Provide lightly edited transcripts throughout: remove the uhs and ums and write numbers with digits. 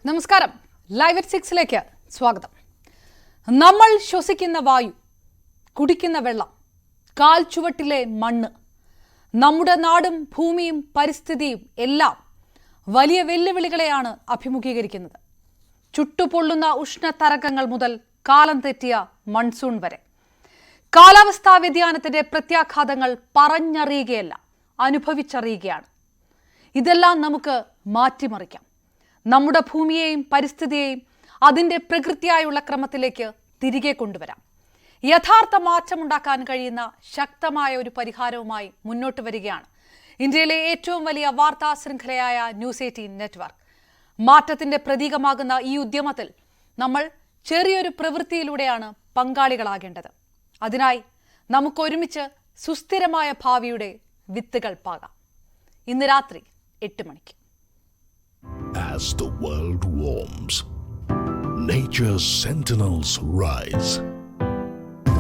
നമസ്കാരം. Live at 6ലേക്ക് സ്വാഗതം. നമ്മൾ ശ്വസിക്കുന്ന വായു, കുടിക്കുന്ന വെള്ളം, കാൽ ചുവട്ടിലെ മണ്ണ്, നമ്മുടെ നാടും ഭൂമിയും പരിസ്ഥിതിയും എല്ലാം വലിയ വെല്ലുവിളികളെയാണ് അഭിമുഖീകരിക്കുന്നത്. ചുട്ടുപൊള്ളുന്ന ഉഷ്ണതരംഗങ്ങൾ മുതൽ കാലം തെറ്റിയ മൺസൂൺ വരെ കാലാവസ്ഥാ വ്യതിയാനത്തിന്റെ പ്രത്യാഘാതങ്ങൾ പറഞ്ഞറിയുകയല്ല, അനുഭവിച്ചറിയുകയാണ്. ഇതെല്ലാം നമുക്ക് മാറ്റിമറിക്കാം. നമ്മുടെ ഭൂമിയെയും പരിസ്ഥിതിയെയും അതിൻ്റെ പ്രകൃതിയായുള്ള ക്രമത്തിലേക്ക് തിരികെ കൊണ്ടുവരാം. യഥാർത്ഥ മാറ്റമുണ്ടാക്കാൻ കഴിയുന്ന ശക്തമായ ഒരു പരിഹാരവുമായി മുന്നോട്ട് വരികയാണ് ഇന്ത്യയിലെ ഏറ്റവും വലിയ വാർത്താ ശൃംഖലയായ ന്യൂസ് 18 നെറ്റ്വർക്ക്. മാറ്റത്തിന്റെ പ്രതീകമാകുന്ന ഈ ഉദ്യമത്തിൽ നമ്മൾ ചെറിയൊരു പ്രവൃത്തിയിലൂടെയാണ് പങ്കാളികളാകേണ്ടത്. അതിനായി നമുക്കൊരുമിച്ച് സുസ്ഥിരമായ ഭാവിയുടെ വിത്തുകൾ പാകാം. ഇന്ന് രാത്രി 8 മണിക്ക്. As the world warms, nature's sentinels rise.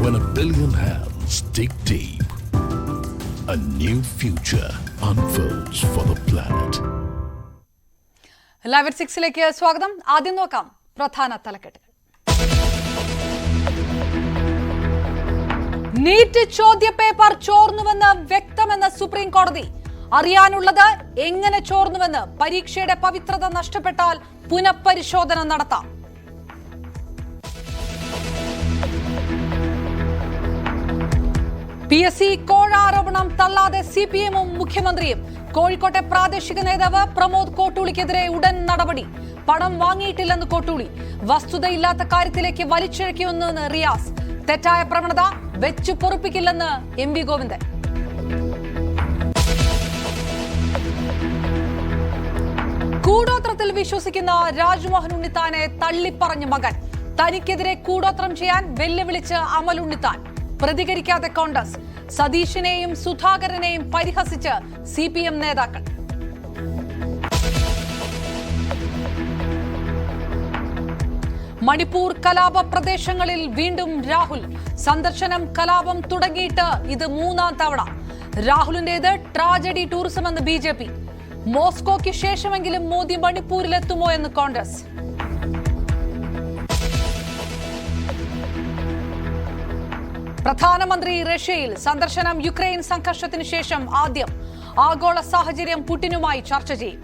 When a billion hands dig deep, a new future unfolds for the planet. Live 6ലേക്ക് സ്വാഗതം. ആദ്യം നോക്കാം പ്രധാന തലക്കെട്ടുകൾ. നീറ്റ് ചോദ്യപേപ്പർ ചോർന്നുവെന്ന് വ്യക്തമെന്ന് സുപ്രീം കോടതി. അറിയാനുള്ളത് എങ്ങനെ ചോർന്നുവെന്ന്. പരീക്ഷയുടെ പവിത്രത നഷ്ടപ്പെട്ടാൽ പുനഃപരിശോധന നടത്താം. PSC കോഴ ആരോപണം തള്ളാതെ CPM-ഉം മുഖ്യമന്ത്രിയും. കോഴിക്കോട്ടെ പ്രാദേശിക നേതാവ് പ്രമോദ് കോട്ടൂളിക്കെതിരെ ഉടൻ നടപടി. പണം വാങ്ങിയിട്ടില്ലെന്ന് കോട്ടൂളി. വസ്തുതയില്ലാത്ത കാര്യത്തിലേക്ക് വലിച്ചിഴക്കുമെന്ന് റിയാസ്. തെറ്റായ പ്രവണത വെച്ചു പൊറുപ്പിക്കില്ലെന്ന് MV ഗോവിന്ദൻ. കൂടോത്രത്തിൽ വിശ്വസിക്കുന്ന രാജ്മോഹൻ ഉണ്ണിത്താനെ തള്ളിപ്പറഞ്ഞ മകൻ. തനിക്കെതിരെ കൂടോത്രം ചെയ്യാൻ വെല്ലുവിളിച്ച് അമൽ ഉണ്ണിത്താൻ. പ്രതികരിക്കാതെ കോൺഗ്രസ്. സതീഷിനെയും സുധാകരനെയും പരിഹസിച്ച് CPM നേതാക്കൾ. മണിപ്പൂർ കലാപ പ്രദേശങ്ങളിൽ വീണ്ടും രാഹുൽ. സന്ദർശനം കലാപം തുടങ്ങിയിട്ട് ഇത് 3ാം തവണ. രാഹുലിന്റേത് ട്രാജഡി ടൂറിസമെന്ന് BJP. മോസ്കോയ്ക്ക് ശേഷമെങ്കിലും മോദി മണിപ്പൂരിലെത്തുമോ എന്ന് കോൺഗ്രസ്. പ്രധാനമന്ത്രി റഷ്യയിൽ. സന്ദർശനം യുക്രൈൻ സംഘർഷത്തിന് ശേഷം ആദ്യം. ആഗോള സാഹചര്യം പുടിനുമായി ചർച്ച ചെയ്യും.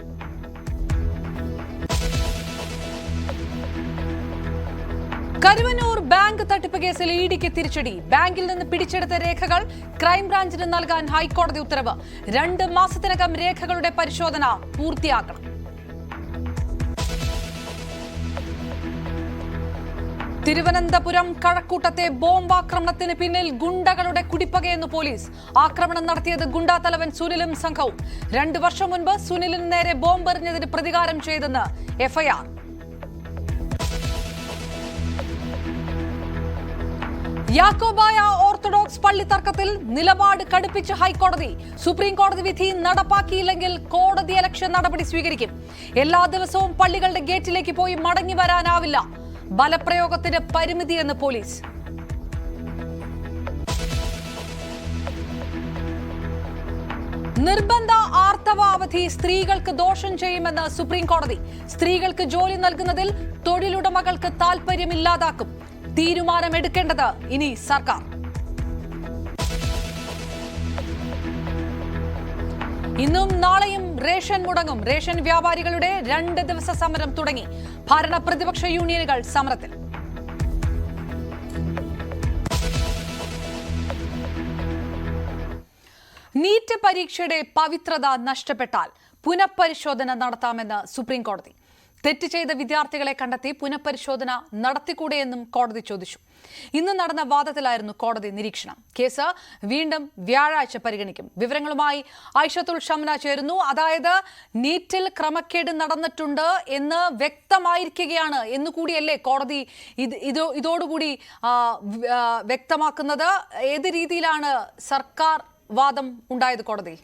കരുവന്നൂർ ബാങ്ക് തട്ടിപ്പ് കേസിൽ EDക്ക് തിരിച്ചടി. ബാങ്കിൽ നിന്ന് പിടിച്ചെടുത്ത രേഖകൾ ക്രൈംബ്രാഞ്ചിന് നൽകാൻ ഹൈക്കോടതി ഉത്തരവ്. 2 മാസത്തിനകം രേഖകളുടെ പരിശോധന പൂർത്തിയാക്കണം. തിരുവനന്തപുരം കഴക്കൂട്ടത്തെ ബോംബാക്രമണത്തിന് പിന്നിൽ ഗുണ്ടകളുടെ കുടിപ്പകയെന്ന് പോലീസ്. ആക്രമണം നടത്തിയത് ഗുണ്ടാ തലവൻ സുനിലും സംഘവും. 2 വർഷം മുൻപ് സുനിലിന് നേരെ ബോംബെറിഞ്ഞതിന് പ്രതികാരം ചെയ്തെന്ന് FIR. യാക്കോബായ ഓർത്തഡോക്സ് പള്ളി തർക്കത്തിൽ നിലപാട് കടുപ്പിച്ച് ഹൈക്കോടതി. സുപ്രീം കോടതി വിധി നടപ്പാക്കിയില്ലെങ്കിൽ കോടതിയലക്ഷ്യ നടപടി സ്വീകരിക്കും. എല്ലാ ദിവസവും പള്ളികളുടെ ഗേറ്റിലേക്ക് പോയി മടങ്ങി വരാനാവില്ല. ബലപ്രയോഗത്തിന് പരിമിതിയെന്ന് പോലീസ്. നിർബന്ധ ആർത്തവ അവധി സ്ത്രീകൾക്ക് ദോഷം ചെയ്യുമെന്ന് സുപ്രീം കോടതി. സ്ത്രീകൾക്ക് ജോലി നൽകുന്നതിൽ തൊഴിലുടമകൾക്ക് താൽപര്യമില്ലാതാക്കും. തീരുമാനമെടുക്കേണ്ടത് ഇനി സർക്കാർ. ഇന്നും നാളെയും റേഷൻ മുടങ്ങും. റേഷൻ വ്യാപാരികളുടെ 2 ദിവസ സമരം തുടങ്ങി. ഭരണ പ്രതിപക്ഷ യൂണിയനുകൾ സമരത്തിൽ. നീറ്റ് പരീക്ഷയുടെ പവിത്രത നഷ്ടപ്പെട്ടാൽ പുനഃപരിശോധന നടത്താമെന്ന് സുപ്രീം കോടതി. തെറ്റ് ചെയ്ത വിദ്യാർത്ഥികളെ കണ്ടെത്തി പുനഃപരിശോധന നടത്തിക്കൂടെയെന്നും കോടതി ചോദിച്ചു. ഇന്ന് നടന്ന വാദത്തിലായിരുന്നു കോടതി നിരീക്ഷണം. കേസ് വീണ്ടും വ്യാഴാഴ്ച പരിഗണിക്കും. വിവരങ്ങളുമായി ഐഷത്തുൽ ഷംന ചേരുന്നു. അതായത് നീറ്റിൽ ക്രമക്കേട് നടന്നിട്ടുണ്ട് എന്ന് വ്യക്തമായിരിക്കുകയാണ് എന്നുകൂടിയല്ലേ കോടതി ഇതോടുകൂടി വ്യക്തമാക്കുന്നത്? ഏത് രീതിയിലാണ് സർക്കാർ വാദം ഉണ്ടായത് കോടതി?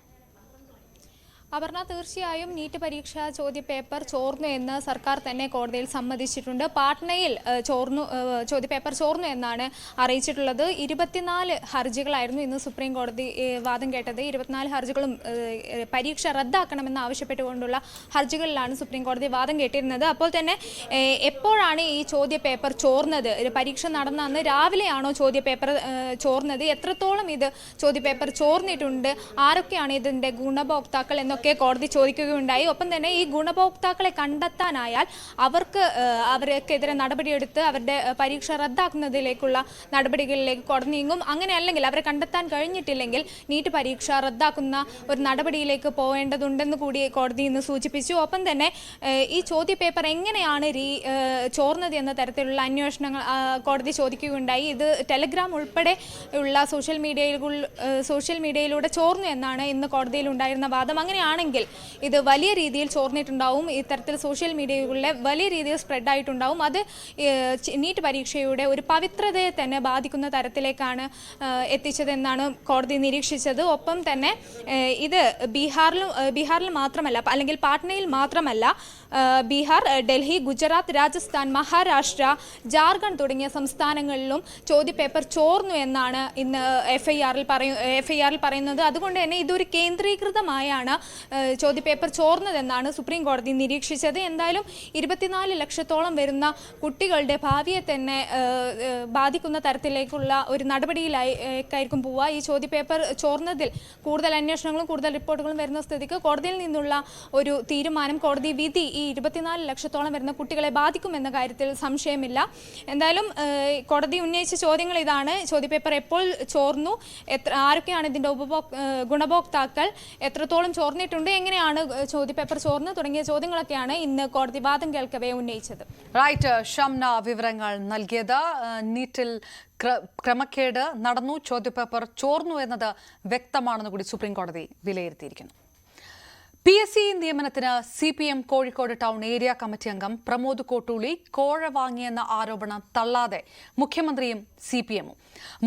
അപർണ, തീർച്ചയായും നീറ്റ് പരീക്ഷാ ചോദ്യപേപ്പർ ചോർന്നു എന്ന് സർക്കാർ തന്നെ കോടതിയിൽ സമ്മതിച്ചിട്ടുണ്ട്. പാട്നയിൽ ചോദ്യപേപ്പർ ചോർന്നു എന്നാണ് അറിയിച്ചിട്ടുള്ളത്. 24 ഹർജികളായിരുന്നു ഇന്ന് സുപ്രീം കോടതി വാദം കേട്ടത്. 24 ഹർജികളും പരീക്ഷ റദ്ദാക്കണമെന്ന് ആവശ്യപ്പെട്ടുകൊണ്ടുള്ള ഹർജികളിലാണ് സുപ്രീം കോടതി വാദം കേട്ടിരുന്നത്. അപ്പോൾ തന്നെ എപ്പോഴാണ് ഈ ചോദ്യപേപ്പർ ചോർന്നത്? പരീക്ഷ നടന്ന അന്ന് രാവിലെയാണോ ചോദ്യപേപ്പർ ചോർന്നത്? എത്രത്തോളം ഇത് ചോദ്യപേപ്പർ ചോർന്നിട്ടുണ്ട്? ആരൊക്കെയാണ് ഇതിൻ്റെ ഗുണഭോക്താക്കൾ എന്നൊക്കെ കോടതി ചോദിക്കുകയുണ്ടായി. ഒപ്പം തന്നെ ഈ ഗുണഭോക്താക്കളെ കണ്ടെത്താനായാൽ അവർക്കെതിരെ നടപടിയെടുത്ത് അവരുടെ പരീക്ഷ റദ്ദാക്കുന്നതിലേക്കുള്ള നടപടികളിലേക്ക് കോടതി നീങ്ങും. അങ്ങനെ അല്ലെങ്കിൽ അവരെ കണ്ടെത്താൻ കഴിഞ്ഞിട്ടില്ലെങ്കിൽ നീറ്റ് പരീക്ഷ റദ്ദാക്കുന്ന ഒരു നടപടിയിലേക്ക് പോകേണ്ടതുണ്ടെന്ന് കൂടി കോടതി ഇന്ന് സൂചിപ്പിച്ചു. ഒപ്പം തന്നെ ഈ ചോദ്യപേപ്പർ എങ്ങനെയാണ് ചോർന്നത് എന്ന തരത്തിലുള്ള അന്വേഷണങ്ങൾ കോടതി ചോദിക്കുകയുണ്ടായി. ഇത് ടെലഗ്രാം ഉൾപ്പെടെ ഉള്ള സോഷ്യൽ മീഡിയയിലൂടെ ചോർന്നു എന്നാണ് ഇന്ന് കോടതിയിൽ ഉണ്ടായിരുന്ന വാദം. അങ്ങനെയാണെങ്കിൽ ഇത് വലിയ രീതിയിൽ ചോർന്നിട്ടുണ്ടാവും. ഇത്തരത്തിൽ സോഷ്യൽ മീഡിയകളിലെ വലിയ രീതിയിൽ സ്പ്രെഡ് ആയിട്ടുണ്ടാവും. അത് നീറ്റ് പരീക്ഷയുടെ ഒരു പവിത്രതയെ തന്നെ ബാധിക്കുന്ന തരത്തിലേക്കാണ് എത്തിച്ചതെന്നാണ് കോടതി നിരീക്ഷിച്ചത്. ഒപ്പം തന്നെ ഇത് ബീഹാറിൽ മാത്രമല്ല, അല്ലെങ്കിൽ പാട്നയിൽ മാത്രമല്ല, ബീഹാർ, ഡൽഹി, ഗുജറാത്ത്, രാജസ്ഥാൻ, മഹാരാഷ്ട്ര, ജാർഖണ്ഡ് തുടങ്ങിയ സംസ്ഥാനങ്ങളിലും ചോദ്യപേപ്പർ ചോർന്നു എന്നാണ് ഇന്ന് എഫ്ഐആറിൽ പറയുന്നത്. അതുകൊണ്ട് തന്നെ ഇതൊരു കേന്ദ്രീകൃതമായാണ് ചോദ്യപേപ്പർ ചോർന്നതെന്നാണ് സുപ്രീം കോടതി നിരീക്ഷിച്ചത്. എന്തായാലും 24 ലക്ഷത്തോളം വരുന്ന കുട്ടികളുടെ ഭാവിയെ തന്നെ ബാധിക്കുന്ന തരത്തിലേക്കുള്ള ഒരു നടപടിയിലായിരിക്കും പോവുക. ഈ ചോദ്യപേപ്പർ ചോർന്നതിൽ കൂടുതൽ അന്വേഷണങ്ങളും കൂടുതൽ റിപ്പോർട്ടുകളും വരുന്ന സ്ഥിതിക്ക് കോടതിയിൽ നിന്നുള്ള ഒരു തീരുമാനം, കോടതി വിധി ഈ 24 ലക്ഷത്തോളം വരുന്ന കുട്ടികളെ ബാധിക്കുമെന്ന കാര്യത്തിൽ സംശയമില്ല. എന്തായാലും കോടതി ഉന്നയിച്ച ചോദ്യങ്ങൾ ഇതാണ്: ചോദ്യപേപ്പർ എപ്പോൾ ചോർന്നു, ആരൊക്കെയാണ് ഇതിൻ്റെ ഗുണഭോക്താക്കൾ, എത്രത്തോളം ചോർന്നിട്ടുണ്ട്, എങ്ങനെയാണ് ചോദ്യപേപ്പർ ചോർന്നു തുടങ്ങിയ ചോദ്യങ്ങളൊക്കെയാണ് ഇന്ന് കോടതി വാദം കേൾക്കവേ ഉന്നയിച്ചത്. റൈറ്റ്, ഷംന വിവരങ്ങൾ നൽകിയത്. നീറ്റിൽ ക്രമക്കേട് നടന്നു, ചോദ്യപേപ്പർ ചോർന്നു എന്നത് വ്യക്തമാണെന്ന് കൂടി സുപ്രീം കോടതി വിലയിരുത്തിയിരിക്കുന്നു. PSC നിയമനത്തിന് CPM Kozhikode town area committee അംഗം പ്രമോദ് കോട്ടൂളി കോഴ വാങ്ങിയെന്ന ആരോപണം തള്ളാതെ മുഖ്യമന്ത്രിയും CPM-ഉം.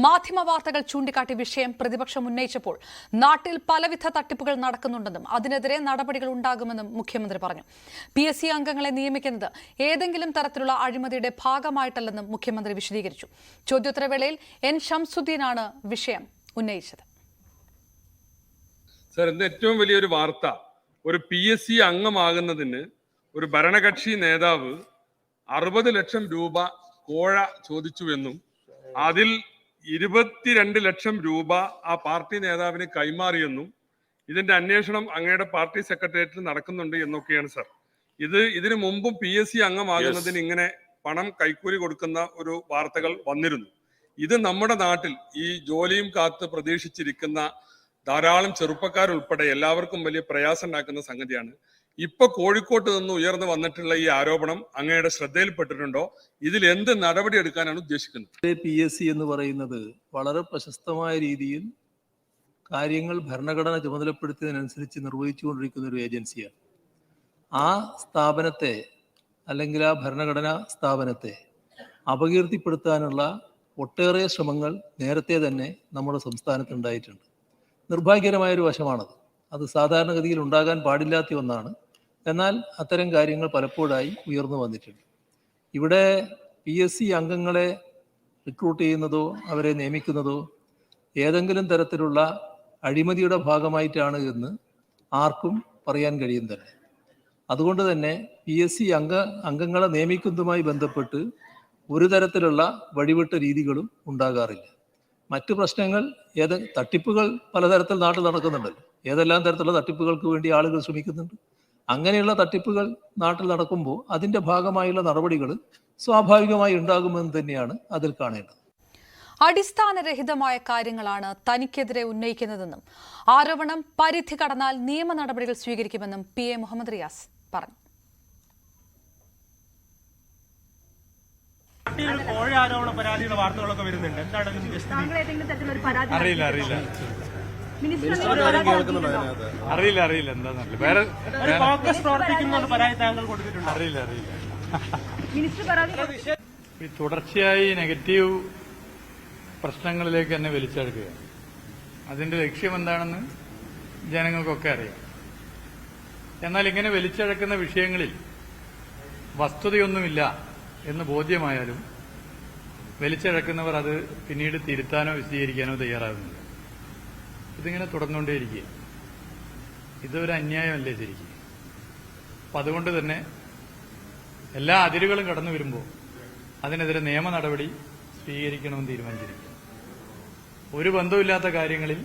മാധ്യമവാർത്തകൾ ചൂണ്ടിക്കാട്ടി വിഷയം പ്രതിപക്ഷം ഉന്നയിച്ചപ്പോൾ നാട്ടിൽ പലവിധ തട്ടിപ്പുകൾ നടക്കുന്നുണ്ടെന്നും അതിനെതിരെ നടപടികൾ ഉണ്ടാകുമെന്നും മുഖ്യമന്ത്രി പറഞ്ഞു. PSC അംഗങ്ങളെ നിയമിക്കുന്നത് ഏതെങ്കിലും തരത്തിലുള്ള അഴിമതിയുടെ ഭാഗമായിട്ടല്ലെന്നും മുഖ്യമന്ത്രി വിശദീകരിച്ചു. ചോദ്യോത്തരവേളയിൽ N. ഷംസുദ്ദീനാണ് വിഷയം ഉന്നയിച്ചത്. സർ, ഇന്ന് ഏറ്റവും വലിയൊരു വാർത്ത, ഒരു PSC അംഗമാകുന്നതിന് ഒരു ഭരണകക്ഷി നേതാവ് 60 ലക്ഷം രൂപ കോഴ ചോദിച്ചുവെന്നും അതിൽ 22 ലക്ഷം രൂപ ആ പാർട്ടി നേതാവിന് കൈമാറിയെന്നും ഇതിന്റെ അന്വേഷണം അങ്ങയുടെ പാർട്ടി സെക്രട്ടേറിയറ്റിൽ നടക്കുന്നുണ്ട് എന്നൊക്കെയാണ് സർ. ഇതിനു മുമ്പും PSC അംഗമാകുന്നതിന് ഇങ്ങനെ പണം കൈക്കൂലി കൊടുക്കുന്ന ഒരു വാർത്തകൾ വന്നിരുന്നു. ഇത് നമ്മുടെ നാട്ടിൽ ഈ ജോലിയും കാത്ത് പ്രതീക്ഷിച്ചിരിക്കുന്ന ധാരാളം ചെറുപ്പക്കാരുൾപ്പെടെ എല്ലാവർക്കും വലിയ പ്രയാസം ഉണ്ടാക്കുന്ന സംഗതിയാണ്. ഇപ്പൊ കോഴിക്കോട്ട് നിന്ന് ഉയർന്നു വന്നിട്ടുള്ള ഈ ആരോപണം അങ്ങയുടെ ശ്രദ്ധയിൽപ്പെട്ടിട്ടുണ്ടോ? ഇതിൽ എന്ത് നടപടി എടുക്കാനാണ് ഉദ്ദേശിക്കുന്നത്? PSC എന്ന് പറയുന്നത് വളരെ പ്രശസ്തമായ രീതിയിൽ കാര്യങ്ങൾ ഭരണഘടന ചുമതലപ്പെടുത്തിയതിനനുസരിച്ച് നിർവഹിച്ചുകൊണ്ടിരിക്കുന്ന ഒരു ഏജൻസിയാണ്. ആ സ്ഥാപനത്തെ, അല്ലെങ്കിൽ ആ ഭരണഘടനാ സ്ഥാപനത്തെ അപകീർത്തിപ്പെടുത്താനുള്ള ഒട്ടേറെ ശ്രമങ്ങൾ നേരത്തെ തന്നെ നമ്മുടെ സംസ്ഥാനത്ത് ഉണ്ടായിട്ടുണ്ട്. നിർഭാഗ്യകരമായൊരു വശമാണത്. അത് സാധാരണഗതിയിൽ ഉണ്ടാകാൻ പാടില്ലാത്ത ഒന്നാണ്. എന്നാൽ അത്തരം കാര്യങ്ങൾ പലപ്പോഴായി ഉയർന്നു വന്നിട്ടുണ്ട്. ഇവിടെ PSC അംഗങ്ങളെ റിക്രൂട്ട് ചെയ്യുന്നതോ അവരെ നിയമിക്കുന്നതോ ഏതെങ്കിലും തരത്തിലുള്ള അഴിമതിയുടെ ഭാഗമായിട്ടാണ് എന്ന് ആർക്കും പറയാൻ കഴിയും തന്നെ. അതുകൊണ്ട് തന്നെ PSC അംഗങ്ങളെ നിയമിക്കുന്നതുമായി ബന്ധപ്പെട്ട് ഒരു തരത്തിലുള്ള വഴിവിട്ട രീതികളും ഉണ്ടാകാറില്ല. മറ്റു പ്രശ്നങ്ങൾ, തട്ടിപ്പുകൾ പലതരത്തിൽ നാട്ടിൽ നടക്കുന്നുണ്ടല്ലോ. ഏതെല്ലാം തരത്തിലുള്ള തട്ടിപ്പുകൾക്ക് വേണ്ടി ആളുകൾ ശ്രമിക്കുന്നുണ്ട്. അങ്ങനെയുള്ള തട്ടിപ്പുകൾ നാട്ടിൽ നടക്കുമ്പോൾ അതിൻ്റെ ഭാഗമായുള്ള നടപടികൾ സ്വാഭാവികമായി ഉണ്ടാകുമെന്ന് തന്നെയാണ് അതിൽ കാണേണ്ടത്. അടിസ്ഥാനരഹിതമായ കാര്യങ്ങളാണ് തനിക്കെതിരെ ഉന്നയിക്കുന്നതെന്നും ആരോപണം പരിധി കടന്നാൽ നിയമ നടപടികൾ സ്വീകരിക്കുമെന്നും PA മുഹമ്മദ് റിയാസ് പറഞ്ഞു. കോഴ ആരോപണ പരാതിയുടെ വാർത്തകളൊക്കെ വരുന്നുണ്ട്. എന്താണ് അറിയില്ല എന്താന്നറിയില്ല. വേറെ കോൺഗ്രസ് പ്രവർത്തിക്കുന്ന പരാതി താങ്കൾ കൊടുത്തിട്ടുണ്ട്? അറിയില്ല. തുടർച്ചയായി നെഗറ്റീവ് പ്രശ്നങ്ങളിലേക്ക് തന്നെ വലിച്ചെടുക്കുക, അതിന്റെ ലക്ഷ്യം എന്താണെന്ന് ജനങ്ങൾക്കൊക്കെ അറിയാം. എന്നാൽ ഇങ്ങനെ വലിച്ചഴക്കുന്ന വിഷയങ്ങളിൽ വസ്തുതയൊന്നുമില്ല എന്ന് ബോധ്യമായാലും വലിച്ചഴക്കുന്നവർ അത് പിന്നീട് തിരുത്താനോ വിശദീകരിക്കാനോ തയ്യാറാകുന്നില്ല. ഇതിങ്ങനെ തുടർന്നുകൊണ്ടേയിരിക്കുക. ഇതൊരു അന്യായമല്ലേ ശരിക്കും? അപ്പം അതുകൊണ്ട് തന്നെ എല്ലാ അതിരുകളും കടന്നു വരുമ്പോൾ അതിനെതിരെ നിയമ നടപടി സ്വീകരിക്കണമെന്ന് തീരുമാനിച്ചിരിക്കുക. ഒരു ബന്ധവുമില്ലാത്ത കാര്യങ്ങളിൽ,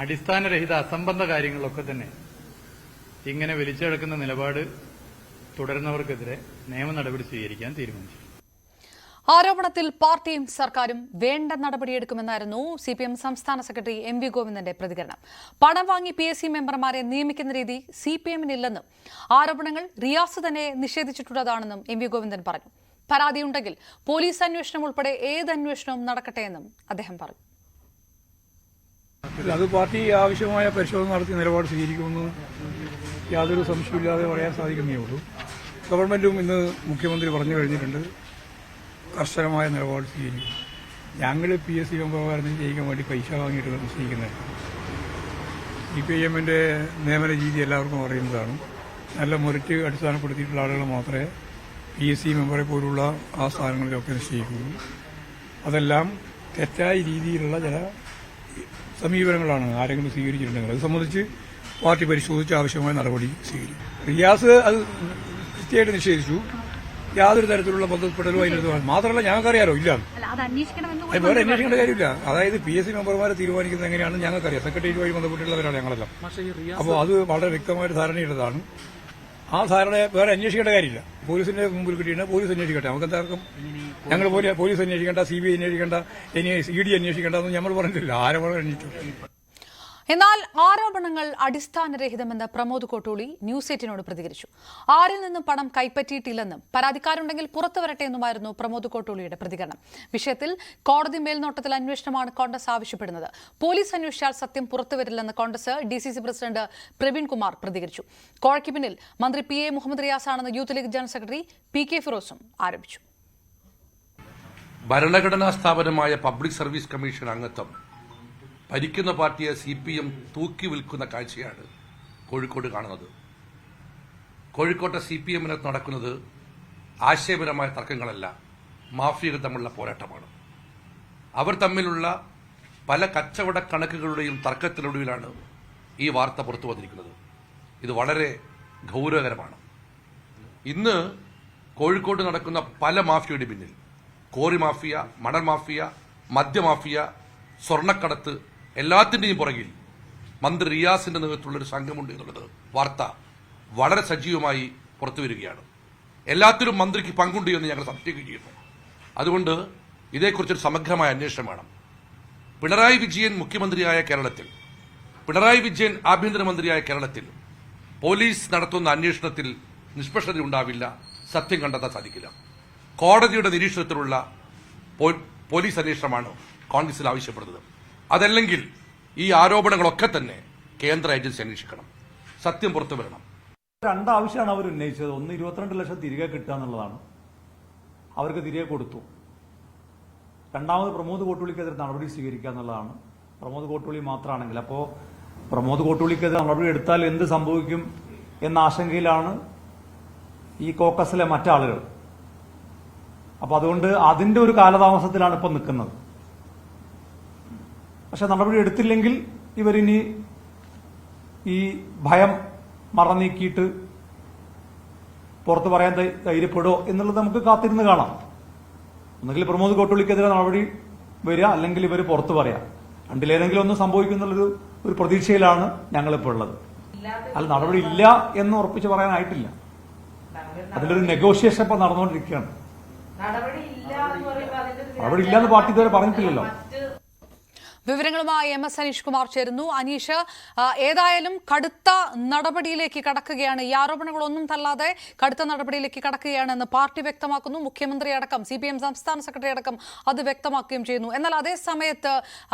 അടിസ്ഥാനരഹിത അസംബന്ധ കാര്യങ്ങളിലൊക്കെ തന്നെ ഇങ്ങനെ വലിച്ചെടുക്കുന്ന നിലപാട് തുടരുന്നവർക്കെതിരെ നിയമ നടപടി സ്വീകരിക്കാൻ തീരുമാനിച്ചു. ആരോപണത്തിൽ പാർട്ടിയും സർക്കാരും വേണ്ട നടപടിയെടുക്കുമെന്നായിരുന്നു CPM സംസ്ഥാന സെക്രട്ടറി MV ഗോവിന്ദന്റെ പ്രതികരണം. പണം വാങ്ങി PSC മെമ്പർമാരെ നിയമിക്കുന്ന രീതി CPM-നില്ലെന്നും ആരോപണങ്ങൾ റിയാസ് തന്നെ നിഷേധിച്ചിട്ടുള്ളതാണെന്നും MV ഗോവിന്ദൻ പറഞ്ഞു. പരാതിയുണ്ടെങ്കിൽ പോലീസ് അന്വേഷണം ഉൾപ്പെടെ ഏത് അന്വേഷണവും നടക്കട്ടെ എന്നും അദ്ദേഹം പറഞ്ഞു. അത് പാർട്ടി ആവശ്യമായ പരിശോധന നടത്തി നിലപാട് സ്വീകരിക്കുമെന്ന് യാതൊരു സംശയമില്ലാതെ പറയാൻ സാധിക്കുന്നേ ഉള്ളൂ. ഗവൺമെന്റും ഇന്ന് മുഖ്യമന്ത്രി പറഞ്ഞു കഴിഞ്ഞിട്ടുണ്ട്, കർശനമായ നിലപാട് സ്വീകരിക്കും. ഞങ്ങൾ PSC മെമ്പർമാരെ നിശ്ചയിക്കാൻ വേണ്ടി പൈസ വാങ്ങിയിട്ട് നിശ്ചയിക്കുന്നത്. CPIM-ന്റെ നിയമന രീതി എല്ലാവർക്കും അറിയുന്നതാണ്. നല്ല മെറിറ്റ് അടിസ്ഥാനപ്പെടുത്തിയിട്ടുള്ള ആളുകൾ മാത്രമേ PSC മെമ്പറെ പോലുള്ള ആ സ്ഥാനങ്ങളിലൊക്കെ നിശ്ചയിക്കുള്ളൂ. അതെല്ലാം തെറ്റായ രീതിയിലുള്ള ചില സമീപനങ്ങളാണ് ആരെങ്കിലും സ്വീകരിച്ചിട്ടുണ്ടെങ്കിൽ അത് സംബന്ധിച്ച് പാർട്ടി പരിശോധിച്ച് ആവശ്യമായ നടപടി സ്വീകരിക്കും. റിയാസ് അത് കൃത്യമായിട്ട് നിഷേധിച്ചു. യാതൊരു തരത്തിലുള്ള ബന്ധപ്പെടലും അതിനകത്ത് മാത്രമല്ല ഞങ്ങൾക്കറിയാലോ ഇല്ല, വേറെ അന്വേഷിക്കേണ്ട കാര്യമില്ല. അതായത് PSC മെമ്പർമാരെ തീരുമാനിക്കുന്നത് എങ്ങനെയാണെന്ന് ഞങ്ങൾക്കറിയാം. സെക്രട്ടേറിയറ്റുമായി ബന്ധപ്പെട്ടുള്ളവരാണ് ഞങ്ങളെല്ലാം. അപ്പോൾ അത് വളരെ വ്യക്തമായിട്ട് ധാരണയുള്ളതാണ്. ആ ധാരണ വേറെ അന്വേഷിക്കേണ്ട കാര്യമില്ല. പോലീസിന്റെ മുമ്പിൽ കിട്ടിയിട്ട് പോലീസ് അന്വേഷിക്കട്ടെ. നമുക്ക് എന്താർക്കും ഞങ്ങൾ പോലീസ് അന്വേഷിക്കേണ്ട, CBI അന്വേഷിക്കേണ്ട, ED അന്വേഷിക്കേണ്ട എന്ന് നമ്മൾ പറഞ്ഞിട്ടില്ല. ആരോപണം അന്വേഷിച്ചു. എന്നാൽ ആരോപണങ്ങൾ അടിസ്ഥാനരഹിതമെന്ന് പ്രമോദ് കോട്ടൂളി ന്യൂസ് 8-നോട് പ്രതികരിച്ചു. ആരിൽ നിന്നും പണം കൈപ്പറ്റിയിട്ടില്ലെന്നും പരാതിക്കാരുണ്ടെങ്കിൽ പുറത്തു വരട്ടെ എന്നുമായിരുന്നു പ്രമോദ് കോട്ടൂളിയുടെ പ്രതികരണം. വിഷയത്തിൽ കോടതി മേൽനോട്ടത്തിൽ അന്വേഷണമാണ് കോൺഗ്രസ് ആവശ്യപ്പെടുന്നത്. പോലീസ് അന്വേഷിച്ചാൽ സത്യം പുറത്തുവരില്ലെന്ന് കോൺഗ്രസ് DCC പ്രസിഡന്റ് പ്രവീൺ കുമാർ പ്രതികരിച്ചു. കോഴയ്ക്ക് പിന്നിൽ മന്ത്രി PA മുഹമ്മദ് റിയാസാണെന്ന് youth league general secretary PK ഫിറോസും ആരോപിച്ചു. ഭരണഘടനാ സ്ഥാപനമായ പബ്ലിക് സർവീസ് കമ്മീഷൻ അംഗത്വം ഭരിക്കുന്ന പാർട്ടിയെ CPM തൂക്കി വിൽക്കുന്ന കാഴ്ചയാണ് കോഴിക്കോട് കാണുന്നത്. കോഴിക്കോട്ടെ CPM-നകത്ത് നടക്കുന്നത് ആശയപരമായ തർക്കങ്ങളല്ല, മാഫിയകൾ തമ്മിലുള്ള പോരാട്ടമാണ്. അവർ തമ്മിലുള്ള പല കച്ചവട കണക്കുകളുടെയും തർക്കത്തിനൊടുവിലാണ് ഈ വാർത്ത പുറത്തു വന്നിരിക്കുന്നത്. ഇത് വളരെ ഗൗരവകരമാണ്. ഇന്ന് കോഴിക്കോട് നടക്കുന്ന പല മാഫിയയുടെ പിന്നിൽ കോറി മാഫിയ, മണൽ മാഫിയ, മദ്യമാഫിയ, സ്വർണ്ണക്കടത്ത് എല്ലാത്തിന്റെയും പുറകിൽ മന്ത്രി റിയാസിന്റെ നേതൃത്വത്തിലുള്ളൊരു സംഘമുണ്ട് എന്നുള്ളത് വാർത്ത വളരെ സജീവമായി പുറത്തുവരികയാണ്. എല്ലാത്തിലും മന്ത്രിക്ക് പങ്കുണ്ട് എന്ന് ഞങ്ങൾ സംശയിക്കുകയാണ്. അതുകൊണ്ട് ഇതേക്കുറിച്ചൊരു സമഗ്രമായ അന്വേഷണം വേണം. പിണറായി വിജയൻ മുഖ്യമന്ത്രിയായ കേരളത്തിൽ, പിണറായി വിജയൻ ആഭ്യന്തരമന്ത്രിയായ കേരളത്തിൽ പോലീസ് നടത്തുന്ന അന്വേഷണത്തിൽ നിഷ്പക്ഷത ഉണ്ടാവില്ല, സത്യം കണ്ടെത്താൻ സാധിക്കില്ല. കോടതിയുടെ നിരീക്ഷണത്തിലുള്ള പോലീസ് അന്വേഷണമാണ് കോൺഗ്രസിൽ ആവശ്യപ്പെടുന്നത്. അതല്ലെങ്കിൽ ഈ ആരോപണങ്ങളൊക്കെ തന്നെ കേന്ദ്ര ഏജൻസി അന്വേഷിക്കണം, സത്യം പുറത്തു വരണം. രണ്ടാവശ്യമാണ് അവർ ഉന്നയിച്ചത്. ഒന്ന് 22 ലക്ഷം തിരികെ കിട്ടുക എന്നുള്ളതാണ്. അവർക്ക് തിരികെ കൊടുത്തു. രണ്ടാമത് പ്രമോദ് കോട്ടൂളിക്കെതിരെ നടപടി സ്വീകരിക്കുക എന്നുള്ളതാണ്. പ്രമോദ് കോട്ടൂളി മാത്രമാണെങ്കിൽ അപ്പോൾ പ്രമോദ് കോട്ടൂളിക്കെതിരെ നടപടി എടുത്താൽ എന്ത് സംഭവിക്കും എന്ന ആശങ്കയിലാണ് ഈ കോക്കസിലെ മറ്റാളുകൾ. അപ്പൊ അതുകൊണ്ട് അതിന്റെ ഒരു കാലതാമസത്തിലാണ് ഇപ്പം നിൽക്കുന്നത്. പക്ഷെ നടപടി എടുത്തില്ലെങ്കിൽ ഇവരിനി ഈ ഭയം മറന്നീക്കിയിട്ട് പുറത്ത് പറയാൻ ധൈര്യപ്പെടുമോ എന്നുള്ളത് നമുക്ക് കാത്തിരുന്ന് കാണാം. ഒന്നുകിൽ പ്രമോദ് കോട്ടൂളിക്കെതിരെ നടപടി വരിക, അല്ലെങ്കിൽ ഇവർ പുറത്ത് പറയാം. രണ്ടിലേതെങ്കിലും ഒന്നും സംഭവിക്കുന്നുള്ളൊരു പ്രതീക്ഷയിലാണ് ഞങ്ങളിപ്പോൾ ഉള്ളത്. അല്ല, നടപടി ഇല്ല എന്ന് ഉറപ്പിച്ച് പറയാനായിട്ടില്ല. അതിലൊരു നെഗോഷിയേഷൻ ഇപ്പം നടന്നുകൊണ്ടിരിക്കുകയാണ്. നടപടി ഇല്ല എന്ന് പാർട്ടി ഇതുവരെ പറഞ്ഞിട്ടില്ലല്ലോ. വിവരങ്ങളുമായി MS അനീഷ് കുമാർ ചേരുന്നു. അനീഷ്, ഏതായാലും കടുത്ത നടപടിയിലേക്ക് കടക്കുകയാണ്. ഈ ആരോപണങ്ങളൊന്നും തള്ളാതെ കടുത്ത നടപടിയിലേക്ക് കടക്കുകയാണെന്ന് പാർട്ടി വ്യക്തമാക്കുന്നു. മുഖ്യമന്ത്രി അടക്കം CPM സംസ്ഥാന സെക്രട്ടറി അടക്കം അത് വ്യക്തമാക്കുകയും ചെയ്യുന്നു. എന്നാൽ അതേ സമയത്ത്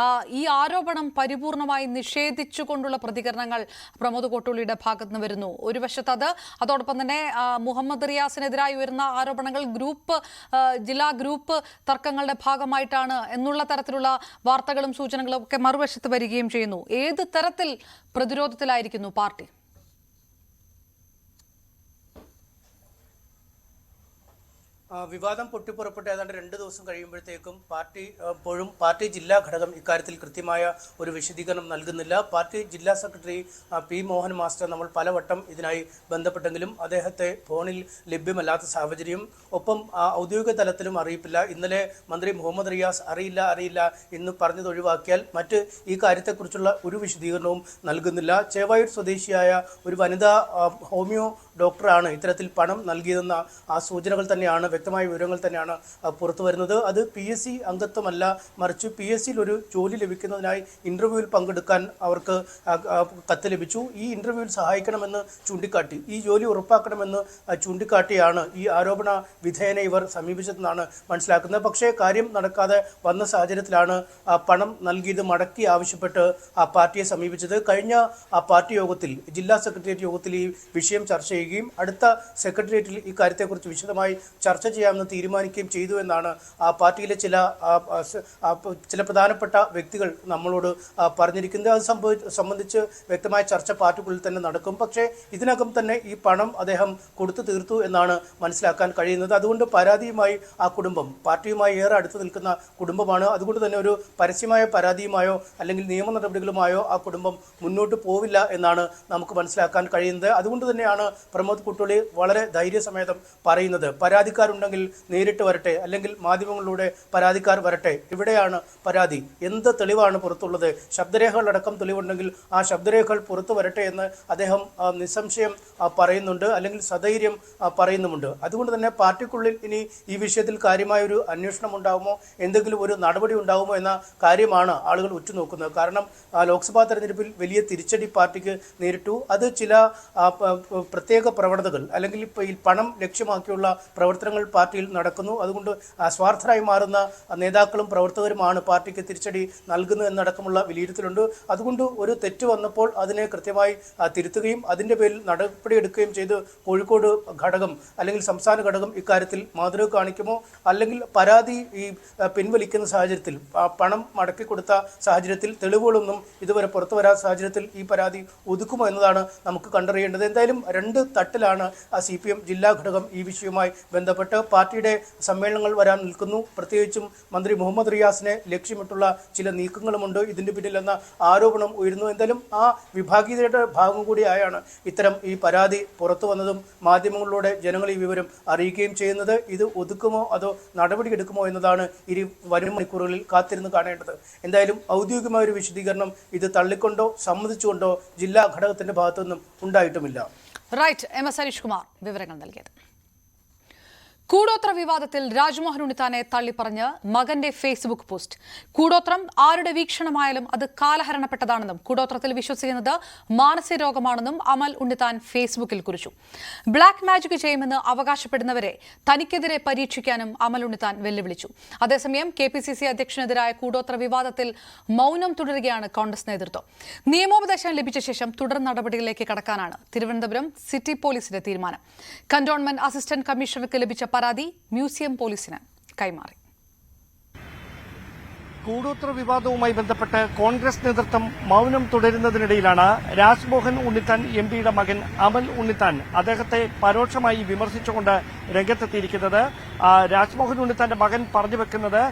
ഈ ആരോപണം പരിപൂർണമായി നിഷേധിച്ചുകൊണ്ടുള്ള പ്രതികരണങ്ങൾ പ്രമോദ് കോട്ടൂളിയുടെ ഭാഗത്ത് നിന്ന് വരുന്നു. ഒരു വശത്ത് അതോടൊപ്പം തന്നെ മുഹമ്മദ് റിയാസിനെതിരായി ഉയർന്ന ആരോപണങ്ങൾ ജില്ലാ ഗ്രൂപ്പ് തർക്കങ്ങളുടെ ഭാഗമായിട്ടാണ് എന്നുള്ള തരത്തിലുള്ള വാർത്തകളും സൂചനകളും ഒക്കെ മറുവശത്ത് വരികയും ചെയ്യുന്നു. ഏത് തരത്തിൽ പ്രതിരോധത്തിലായിരിക്കുന്നു പാർട്ടി? വിവാദം പൊട്ടിപ്പുറപ്പെട്ട് ഏതാണ്ട് 2 ദിവസം കഴിയുമ്പോഴത്തേക്കും പാർട്ടി ജില്ലാ ഘടകം ഇക്കാര്യത്തിൽ കൃത്യമായ ഒരു വിശദീകരണം നൽകുന്നില്ല. പാർട്ടി ജില്ലാ സെക്രട്ടറി പി മോഹൻ മാസ്റ്റർ നമ്മൾ പലവട്ടം ഇതിനായി ബന്ധപ്പെട്ടെങ്കിലും അദ്ദേഹത്തെ ഫോണിൽ ലഭ്യമല്ലാത്ത സാഹചര്യം, ഒപ്പം ഔദ്യോഗിക തലത്തിലും അറിയിപ്പില്ല. ഇന്നലെ മന്ത്രി മുഹമ്മദ് റിയാസ് അറിയില്ല എന്ന് പറഞ്ഞത് ഒഴിവാക്കിയാൽ മറ്റ് ഈ കാര്യത്തെക്കുറിച്ചുള്ള ഒരു വിശദീകരണവും നൽകുന്നില്ല. ചേവായൂർ സ്വദേശിയായ ഒരു വനിതാ ഹോമിയോ ഡോക്ടറാണ് ഇത്തരത്തിൽ പണം നൽകിയതെന്ന ആ സൂചനകൾ തന്നെയാണ്, വ്യക്തമായ വിവരങ്ങൾ തന്നെയാണ് പുറത്തു വരുന്നത്. അത് PSC അംഗത്വമല്ല, മറിച്ച് PSCയിൽ ഒരു ജോലി ലഭിക്കുന്നതിനായി ഇന്റർവ്യൂവിൽ പങ്കെടുക്കാൻ അവർക്ക് കത്ത് ലഭിച്ചു. ഈ ഇന്റർവ്യൂവിൽ സഹായിക്കണമെന്ന് ചൂണ്ടിക്കാട്ടി, ഈ ജോലി ഉറപ്പാക്കണമെന്ന് ചൂണ്ടിക്കാട്ടിയാണ് ഈ ആരോപണ വിധേയനെ ഇവർ സമീപിച്ചതെന്നാണ് മനസ്സിലാക്കുന്നത്. പക്ഷേ കാര്യം നടക്കാതെ വന്ന സാഹചര്യത്തിലാണ് പണം നൽകിയത് മടക്കി ആവശ്യപ്പെട്ട് പാർട്ടിയെ സമീപിച്ചത്. കഴിഞ്ഞ പാർട്ടി യോഗത്തിൽ, ജില്ലാ സെക്രട്ടേറിയറ്റ് യോഗത്തിൽ ഈ വിഷയം ചർച്ച ചെയ്യുകയും അടുത്ത സെക്രട്ടേറിയറ്റിൽ ഈ കാര്യത്തെക്കുറിച്ച് വിശദമായി ചർച്ച ചെയ്യാമെന്ന് തീരുമാനിക്കുകയും ചെയ്തു എന്നാണ് പാർട്ടിയിലെ ചില പ്രധാനപ്പെട്ട വ്യക്തികൾ നമ്മളോട് പറഞ്ഞിരിക്കുന്നത്. അത് സംബന്ധിച്ച് വ്യക്തമായ ചർച്ച പാർട്ടിക്കുള്ളിൽ തന്നെ നടക്കും. പക്ഷേ ഇതിനകം തന്നെ ഈ പണം അദ്ദേഹം കൊടുത്തു തീർത്തു എന്നാണ് മനസ്സിലാക്കാൻ കഴിയുന്നത്. അതുകൊണ്ട് പരാതിയുമായി ആ കുടുംബം പാർട്ടിയുമായി ഏറെ അടുത്ത് നിൽക്കുന്ന കുടുംബമാണ്. അതുകൊണ്ട് തന്നെ ഒരു പരസ്യമായ പരാതിയുമായോ അല്ലെങ്കിൽ നിയമ നടപടികളുമായോ ആ കുടുംബം മുന്നോട്ട് പോവില്ല എന്നാണ് നമുക്ക് മനസ്സിലാക്കാൻ കഴിയുന്നത്. അതുകൊണ്ട് തന്നെയാണ് പ്രമോദ് കുട്ടൂളി വളരെ ധൈര്യസമേതം പറയുന്നത്, പരാതിക്കാരുണ്ടെങ്കിൽ നേരിട്ട് വരട്ടെ, അല്ലെങ്കിൽ മാധ്യമങ്ങളിലൂടെ പരാതിക്കാർ വരട്ടെ, ഇവിടെയാണ് പരാതി, എന്ത് തെളിവാണ് പുറത്തുള്ളത്, ശബ്ദരേഖകളടക്കം തെളിവുണ്ടെങ്കിൽ ആ ശബ്ദരേഖകൾ പുറത്തു വരട്ടെ എന്ന് അദ്ദേഹം നിസ്സംശയം പറയുന്നുണ്ട്, അല്ലെങ്കിൽ സധൈര്യം പറയുന്നുമുണ്ട്. അതുകൊണ്ട് തന്നെ പാർട്ടിക്കുള്ളിൽ ഇനി ഈ വിഷയത്തിൽ കാര്യമായ ഒരു അന്വേഷണം ഉണ്ടാകുമോ, എന്തെങ്കിലും ഒരു നടപടി ഉണ്ടാകുമോ എന്ന കാര്യമാണ് ആളുകൾ ഉറ്റുനോക്കുന്നത്. കാരണം ലോക്സഭാ തെരഞ്ഞെടുപ്പിൽ വലിയ തിരിച്ചടി പാർട്ടിക്ക് നേരിട്ടു. അത് ചില പ്രത്യേക പ്രവണതകൾ, അല്ലെങ്കിൽ ഇപ്പോൾ ഈ പണം ലക്ഷ്യമാക്കിയുള്ള പ്രവർത്തനങ്ങൾ പാർട്ടിയിൽ നടക്കുന്നു. അതുകൊണ്ട് സ്വാർത്ഥരായി മാറുന്ന നേതാക്കളും പ്രവർത്തകരുമാണ് പാർട്ടിക്ക് തിരിച്ചടി നൽകുന്നത് എന്നടക്കമുള്ള വിലയിരുത്തലുണ്ട്. അതുകൊണ്ട് ഒരു തെറ്റ് വന്നപ്പോൾ അതിനെ കൃത്യമായി തിരുത്തുകയും അതിൻ്റെ പേരിൽ നടപടിയെടുക്കുകയും ചെയ്ത് കോഴിക്കോട് ഘടകം അല്ലെങ്കിൽ സംസ്ഥാന ഘടകം ഇക്കാര്യത്തിൽ മാതൃക കാണിക്കുമോ, അല്ലെങ്കിൽ പരാതി ഈ പിൻവലിക്കുന്ന സാഹചര്യത്തിൽ, പണം മടക്കി കൊടുത്ത സാഹചര്യത്തിൽ തെളിവുകളൊന്നും ഇതുവരെ പുറത്തു വരാത്ത സാഹചര്യത്തിൽ ഈ പരാതി ഒതുക്കുമോ എന്നതാണ് നമുക്ക് കണ്ടറിയേണ്ടത്. എന്തായാലും 2 തട്ടിലാണ് CPM ജില്ലാ ഘടകം ഈ വിഷയവുമായി ബന്ധപ്പെട്ട്. പാർട്ടിയുടെ സമ്മേളനങ്ങൾ വരാൻ നിൽക്കുന്നു. പ്രത്യേകിച്ചും മന്ത്രി മുഹമ്മദ് റിയാസിനെ ലക്ഷ്യമിട്ടുള്ള ചില നീക്കങ്ങളുമുണ്ട് ഇതിന്റെ പിന്നിലെന്ന ആരോപണം ഉയരുന്നു. എന്തായാലും ആ വിഭാഗീയതയുടെ ഭാഗം കൂടിയായാണ് ഇത്തരം ഈ പരാതി പുറത്തു വന്നതും മാധ്യമങ്ങളിലൂടെ ജനങ്ങൾ ഈ വിവരം അറിയിക്കുകയും ചെയ്യുന്നത്. ഇത് ഒതുക്കുമോ അതോ നടപടിയെടുക്കുമോ എന്നതാണ് ഇനി വരും മണിക്കൂറുകളിൽ കാത്തിരുന്ന് കാണേണ്ടത്. എന്തായാലും ഔദ്യോഗികമായ ഒരു വിശദീകരണം ഇത് തള്ളിക്കൊണ്ടോ സമ്മതിച്ചുകൊണ്ടോ ജില്ലാ ഘടകത്തിന്റെ ഭാഗത്തുനിന്നും ഉണ്ടായിട്ടുമില്ല. റൈറ്റ്, MS ഹരീഷ് കുമാർ വിവരങ്ങൾ നൽകിയത്. കൂടോത്ര വിവാദത്തിൽ രാജ്മോഹൻ ഉണ്ണിത്താനെ തള്ളിപ്പറഞ്ഞ് മകന്റെ ഫേസ്ബുക്ക് പോസ്റ്റ്. കൂടോത്രം ആരുടെ വീക്ഷണമായാലും അത് കാലഹരണപ്പെട്ടതാണെന്നും കൂടോത്രത്തിൽ വിശ്വസിക്കുന്നത് മാനസിക രോഗമാണെന്നും അമൽ ഉണ്ണിത്താൻ ഫേസ്ബുക്കിൽ കുറിച്ചു. ബ്ലാക്ക് മാജിക് ചെയ്യുമെന്ന് അവകാശപ്പെടുന്നവരെ തനിക്കെതിരെ പരീക്ഷിക്കാനും അമൽ ഉണ്ണിത്താൻ വെല്ലുവിളിച്ചു. അതേസമയം KPCC അധ്യക്ഷനെതിരായ കൂടോത്ര വിവാദത്തിൽ മൗനം തുടരുകയാണ് കോൺഗ്രസ് നേതൃത്വം. നിയമോപദേശം ലഭിച്ച ശേഷം തുടർ നടപടികളിലേക്ക് കടക്കാനാണ് തിരുവനന്തപുരം സിറ്റി പോലീസിന്റെ തീരുമാനം. കന്റോൺമെന്റ് അസിസ്റ്റന്റ് കമ്മീഷണർക്ക് ലഭിച്ച പരാതി മ്യൂസിയം പോലീസിന് കൈമാറി. കൂടോത്ര വിവാദവുമായി ബന്ധപ്പെട്ട് കോൺഗ്രസ് നേതൃത്വം മൗനം തുടരുന്നതിനിടയിലാണ് രാജ്മോഹൻ ഉണ്ണിത്താൻ MPയുടെ മകൻ അമൽ ഉണ്ണിത്താൻ അദ്ദേഹത്തെ പരോക്ഷമായി വിമർശിച്ചുകൊണ്ട് രംഗത്തെത്തിയിരിക്കുന്നത്. രാജ്മോഹൻ ഉണ്ണിത്താന്റെ മകൻ പറഞ്ഞു വെക്കുന്നത്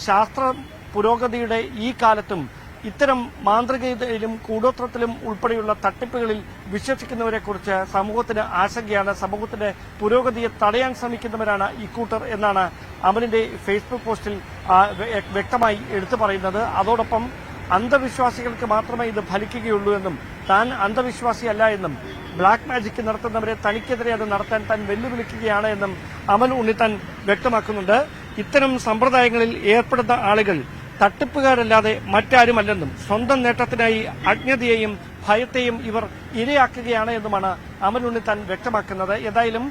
ശാസ്ത്ര പുരോഗതിയുടെ ഈ കാലത്തും ഇത്തരം മാന്ത്രികതയിലും കൂടോത്രത്തിലും ഉൾപ്പെടെയുള്ള തട്ടിപ്പുകളിൽ വിശ്വസിക്കുന്നവരെക്കുറിച്ച് സമൂഹത്തിന് ആശങ്കയാണ്. സമൂഹത്തിന്റെ പുരോഗതിയെ തടയാൻ ശ്രമിക്കുന്നവരാണ് ഇക്കൂട്ടർ എന്നാണ് അമലിന്റെ ഫേസ്ബുക്ക് പോസ്റ്റിൽ വ്യക്തമായി എടുത്തു പറയുന്നത്. അതോടൊപ്പം അന്ധവിശ്വാസികൾക്ക് മാത്രമേ ഇത് ഫലിക്കുകയുള്ളൂ എന്നും താൻ അന്ധവിശ്വാസിയല്ല എന്നും ബ്ലാക്ക് മാജിക് നടത്തുന്നവരെ തനിക്കെതിരെ അത് നടത്താൻ താൻ വെല്ലുവിളിക്കുകയാണ് എന്നും അമൽ ഉണ്ണിത്താൻ വ്യക്തമാക്കുന്നുണ്ട്. ഇത്തരം സമ്പ്രദായങ്ങളിൽ ഏർപ്പെടുന്ന ആളുകൾ തട്ടിപ്പുകാരല്ലാതെ മറ്റാരുമല്ലെന്നും സ്വന്തം നേട്ടത്തിനായി അജ്ഞതയെയും ഭയത്തെയും ഇവർ ഇരയാക്കുകയാണ് എന്നുമാണ് അമൽ ഉണ്ണിത്താൻ വ്യക്തമാക്കുന്നത്. ഏതായാലും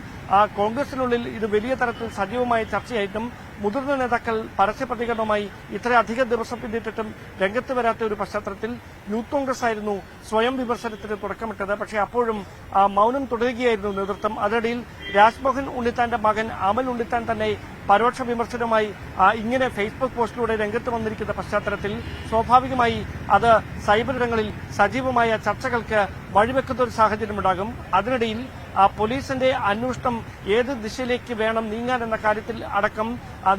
കോൺഗ്രസിനുള്ളിൽ ഇത് വലിയ തരത്തിൽ സജീവമായ ചർച്ചയായിട്ടും മുതിർന്ന നേതാക്കൾ പരസ്യ പ്രതികരണവുമായി ഇത്രയധികം ദിവസം പിന്നിട്ടിട്ടും രംഗത്ത് വരാത്ത ഒരു പശ്ചാത്തലത്തിൽ യൂത്ത് കോൺഗ്രസ് ആയിരുന്നു സ്വയം വിമർശനത്തിന് തുടക്കമിട്ടത്. പക്ഷേ അപ്പോഴും മൗനം തുടരുകയായിരുന്നു നേതൃത്വം. അതിനിടയിൽ രാജ്മോഹൻ ഉണ്ണിത്താന്റെ മകൻ അമൽ ഉണ്ണിത്താൻ തന്നെ പരോക്ഷ വിമർശനവുമായി ഇങ്ങനെ ഫേസ്ബുക്ക് പോസ്റ്റിലൂടെ രംഗത്ത് വന്നിരിക്കുന്ന പശ്ചാത്തലത്തിൽ സ്വാഭാവികമായി അത് സൈബർ ഇടങ്ങളിൽ സജീവമായ ചർച്ചകൾക്ക് വഴിവെക്കുന്ന ഒരു സാഹചര്യമുണ്ടാകും. അതിനിടയിൽ പോലീസിന്റെ അന്വേഷണം ഏത് ദിശയിലേക്ക് വേണം നീങ്ങാൻ എന്ന കാര്യത്തിൽ അടക്കം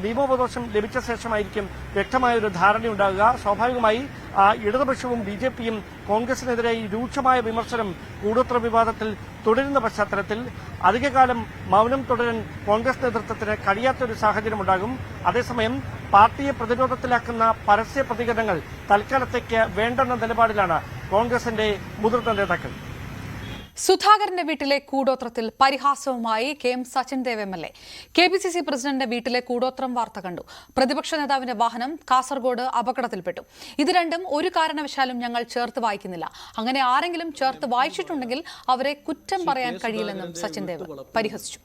നിയമോപദേശം ലഭിച്ച ശേഷമായിരിക്കും വ്യക്തമായൊരു ധാരണയുണ്ടാകുക. സ്വാഭാവികമായി ഇടതുപക്ഷവും BJPയും കോൺഗ്രസിനെതിരെ രൂക്ഷമായ വിമർശനം കൂടോത്ര വിവാദത്തിൽ തുടരുന്ന പശ്ചാത്തലത്തിൽ അധികകാലം മൗനം തുടരാൻ കോൺഗ്രസ് നേതൃത്വത്തിന് കഴിയാത്തൊരു സാഹചര്യമുണ്ടാകും. അതേസമയം പാർട്ടിയെ പ്രതിരോധത്തിലാക്കുന്ന പരസ്യ പ്രതികരണങ്ങൾ തൽക്കാലത്തേക്ക് വേണ്ടെന്ന നിലപാടിലാണ് കോൺഗ്രസിന്റെ മുതിർന്ന നേതാക്കൾ. സുധാകരന്റെ വീട്ടിലെ കൂടോത്രത്തിൽ പരിഹാസവുമായി KM Sachin Dev MLA. KPCC പ്രസിഡന്റിന്റെ വീട്ടിലെ കൂടോത്രം വാർത്ത കണ്ടു. പ്രതിപക്ഷ നേതാവിന്റെ വാഹനം കാസർഗോഡ് അപകടത്തിൽപ്പെട്ടു. ഇത് രണ്ടും ഒരു കാരണവശാലും ഞങ്ങൾ ചേർത്ത് വായിക്കുന്നില്ല. അങ്ങനെ ആരെങ്കിലും ചേർത്ത് വായിച്ചിട്ടുണ്ടെങ്കിൽ അവരെ കുറ്റം പറയാൻ കഴിയില്ലെന്നും സച്ചിൻ ദേവ് പരിഹസിച്ചു.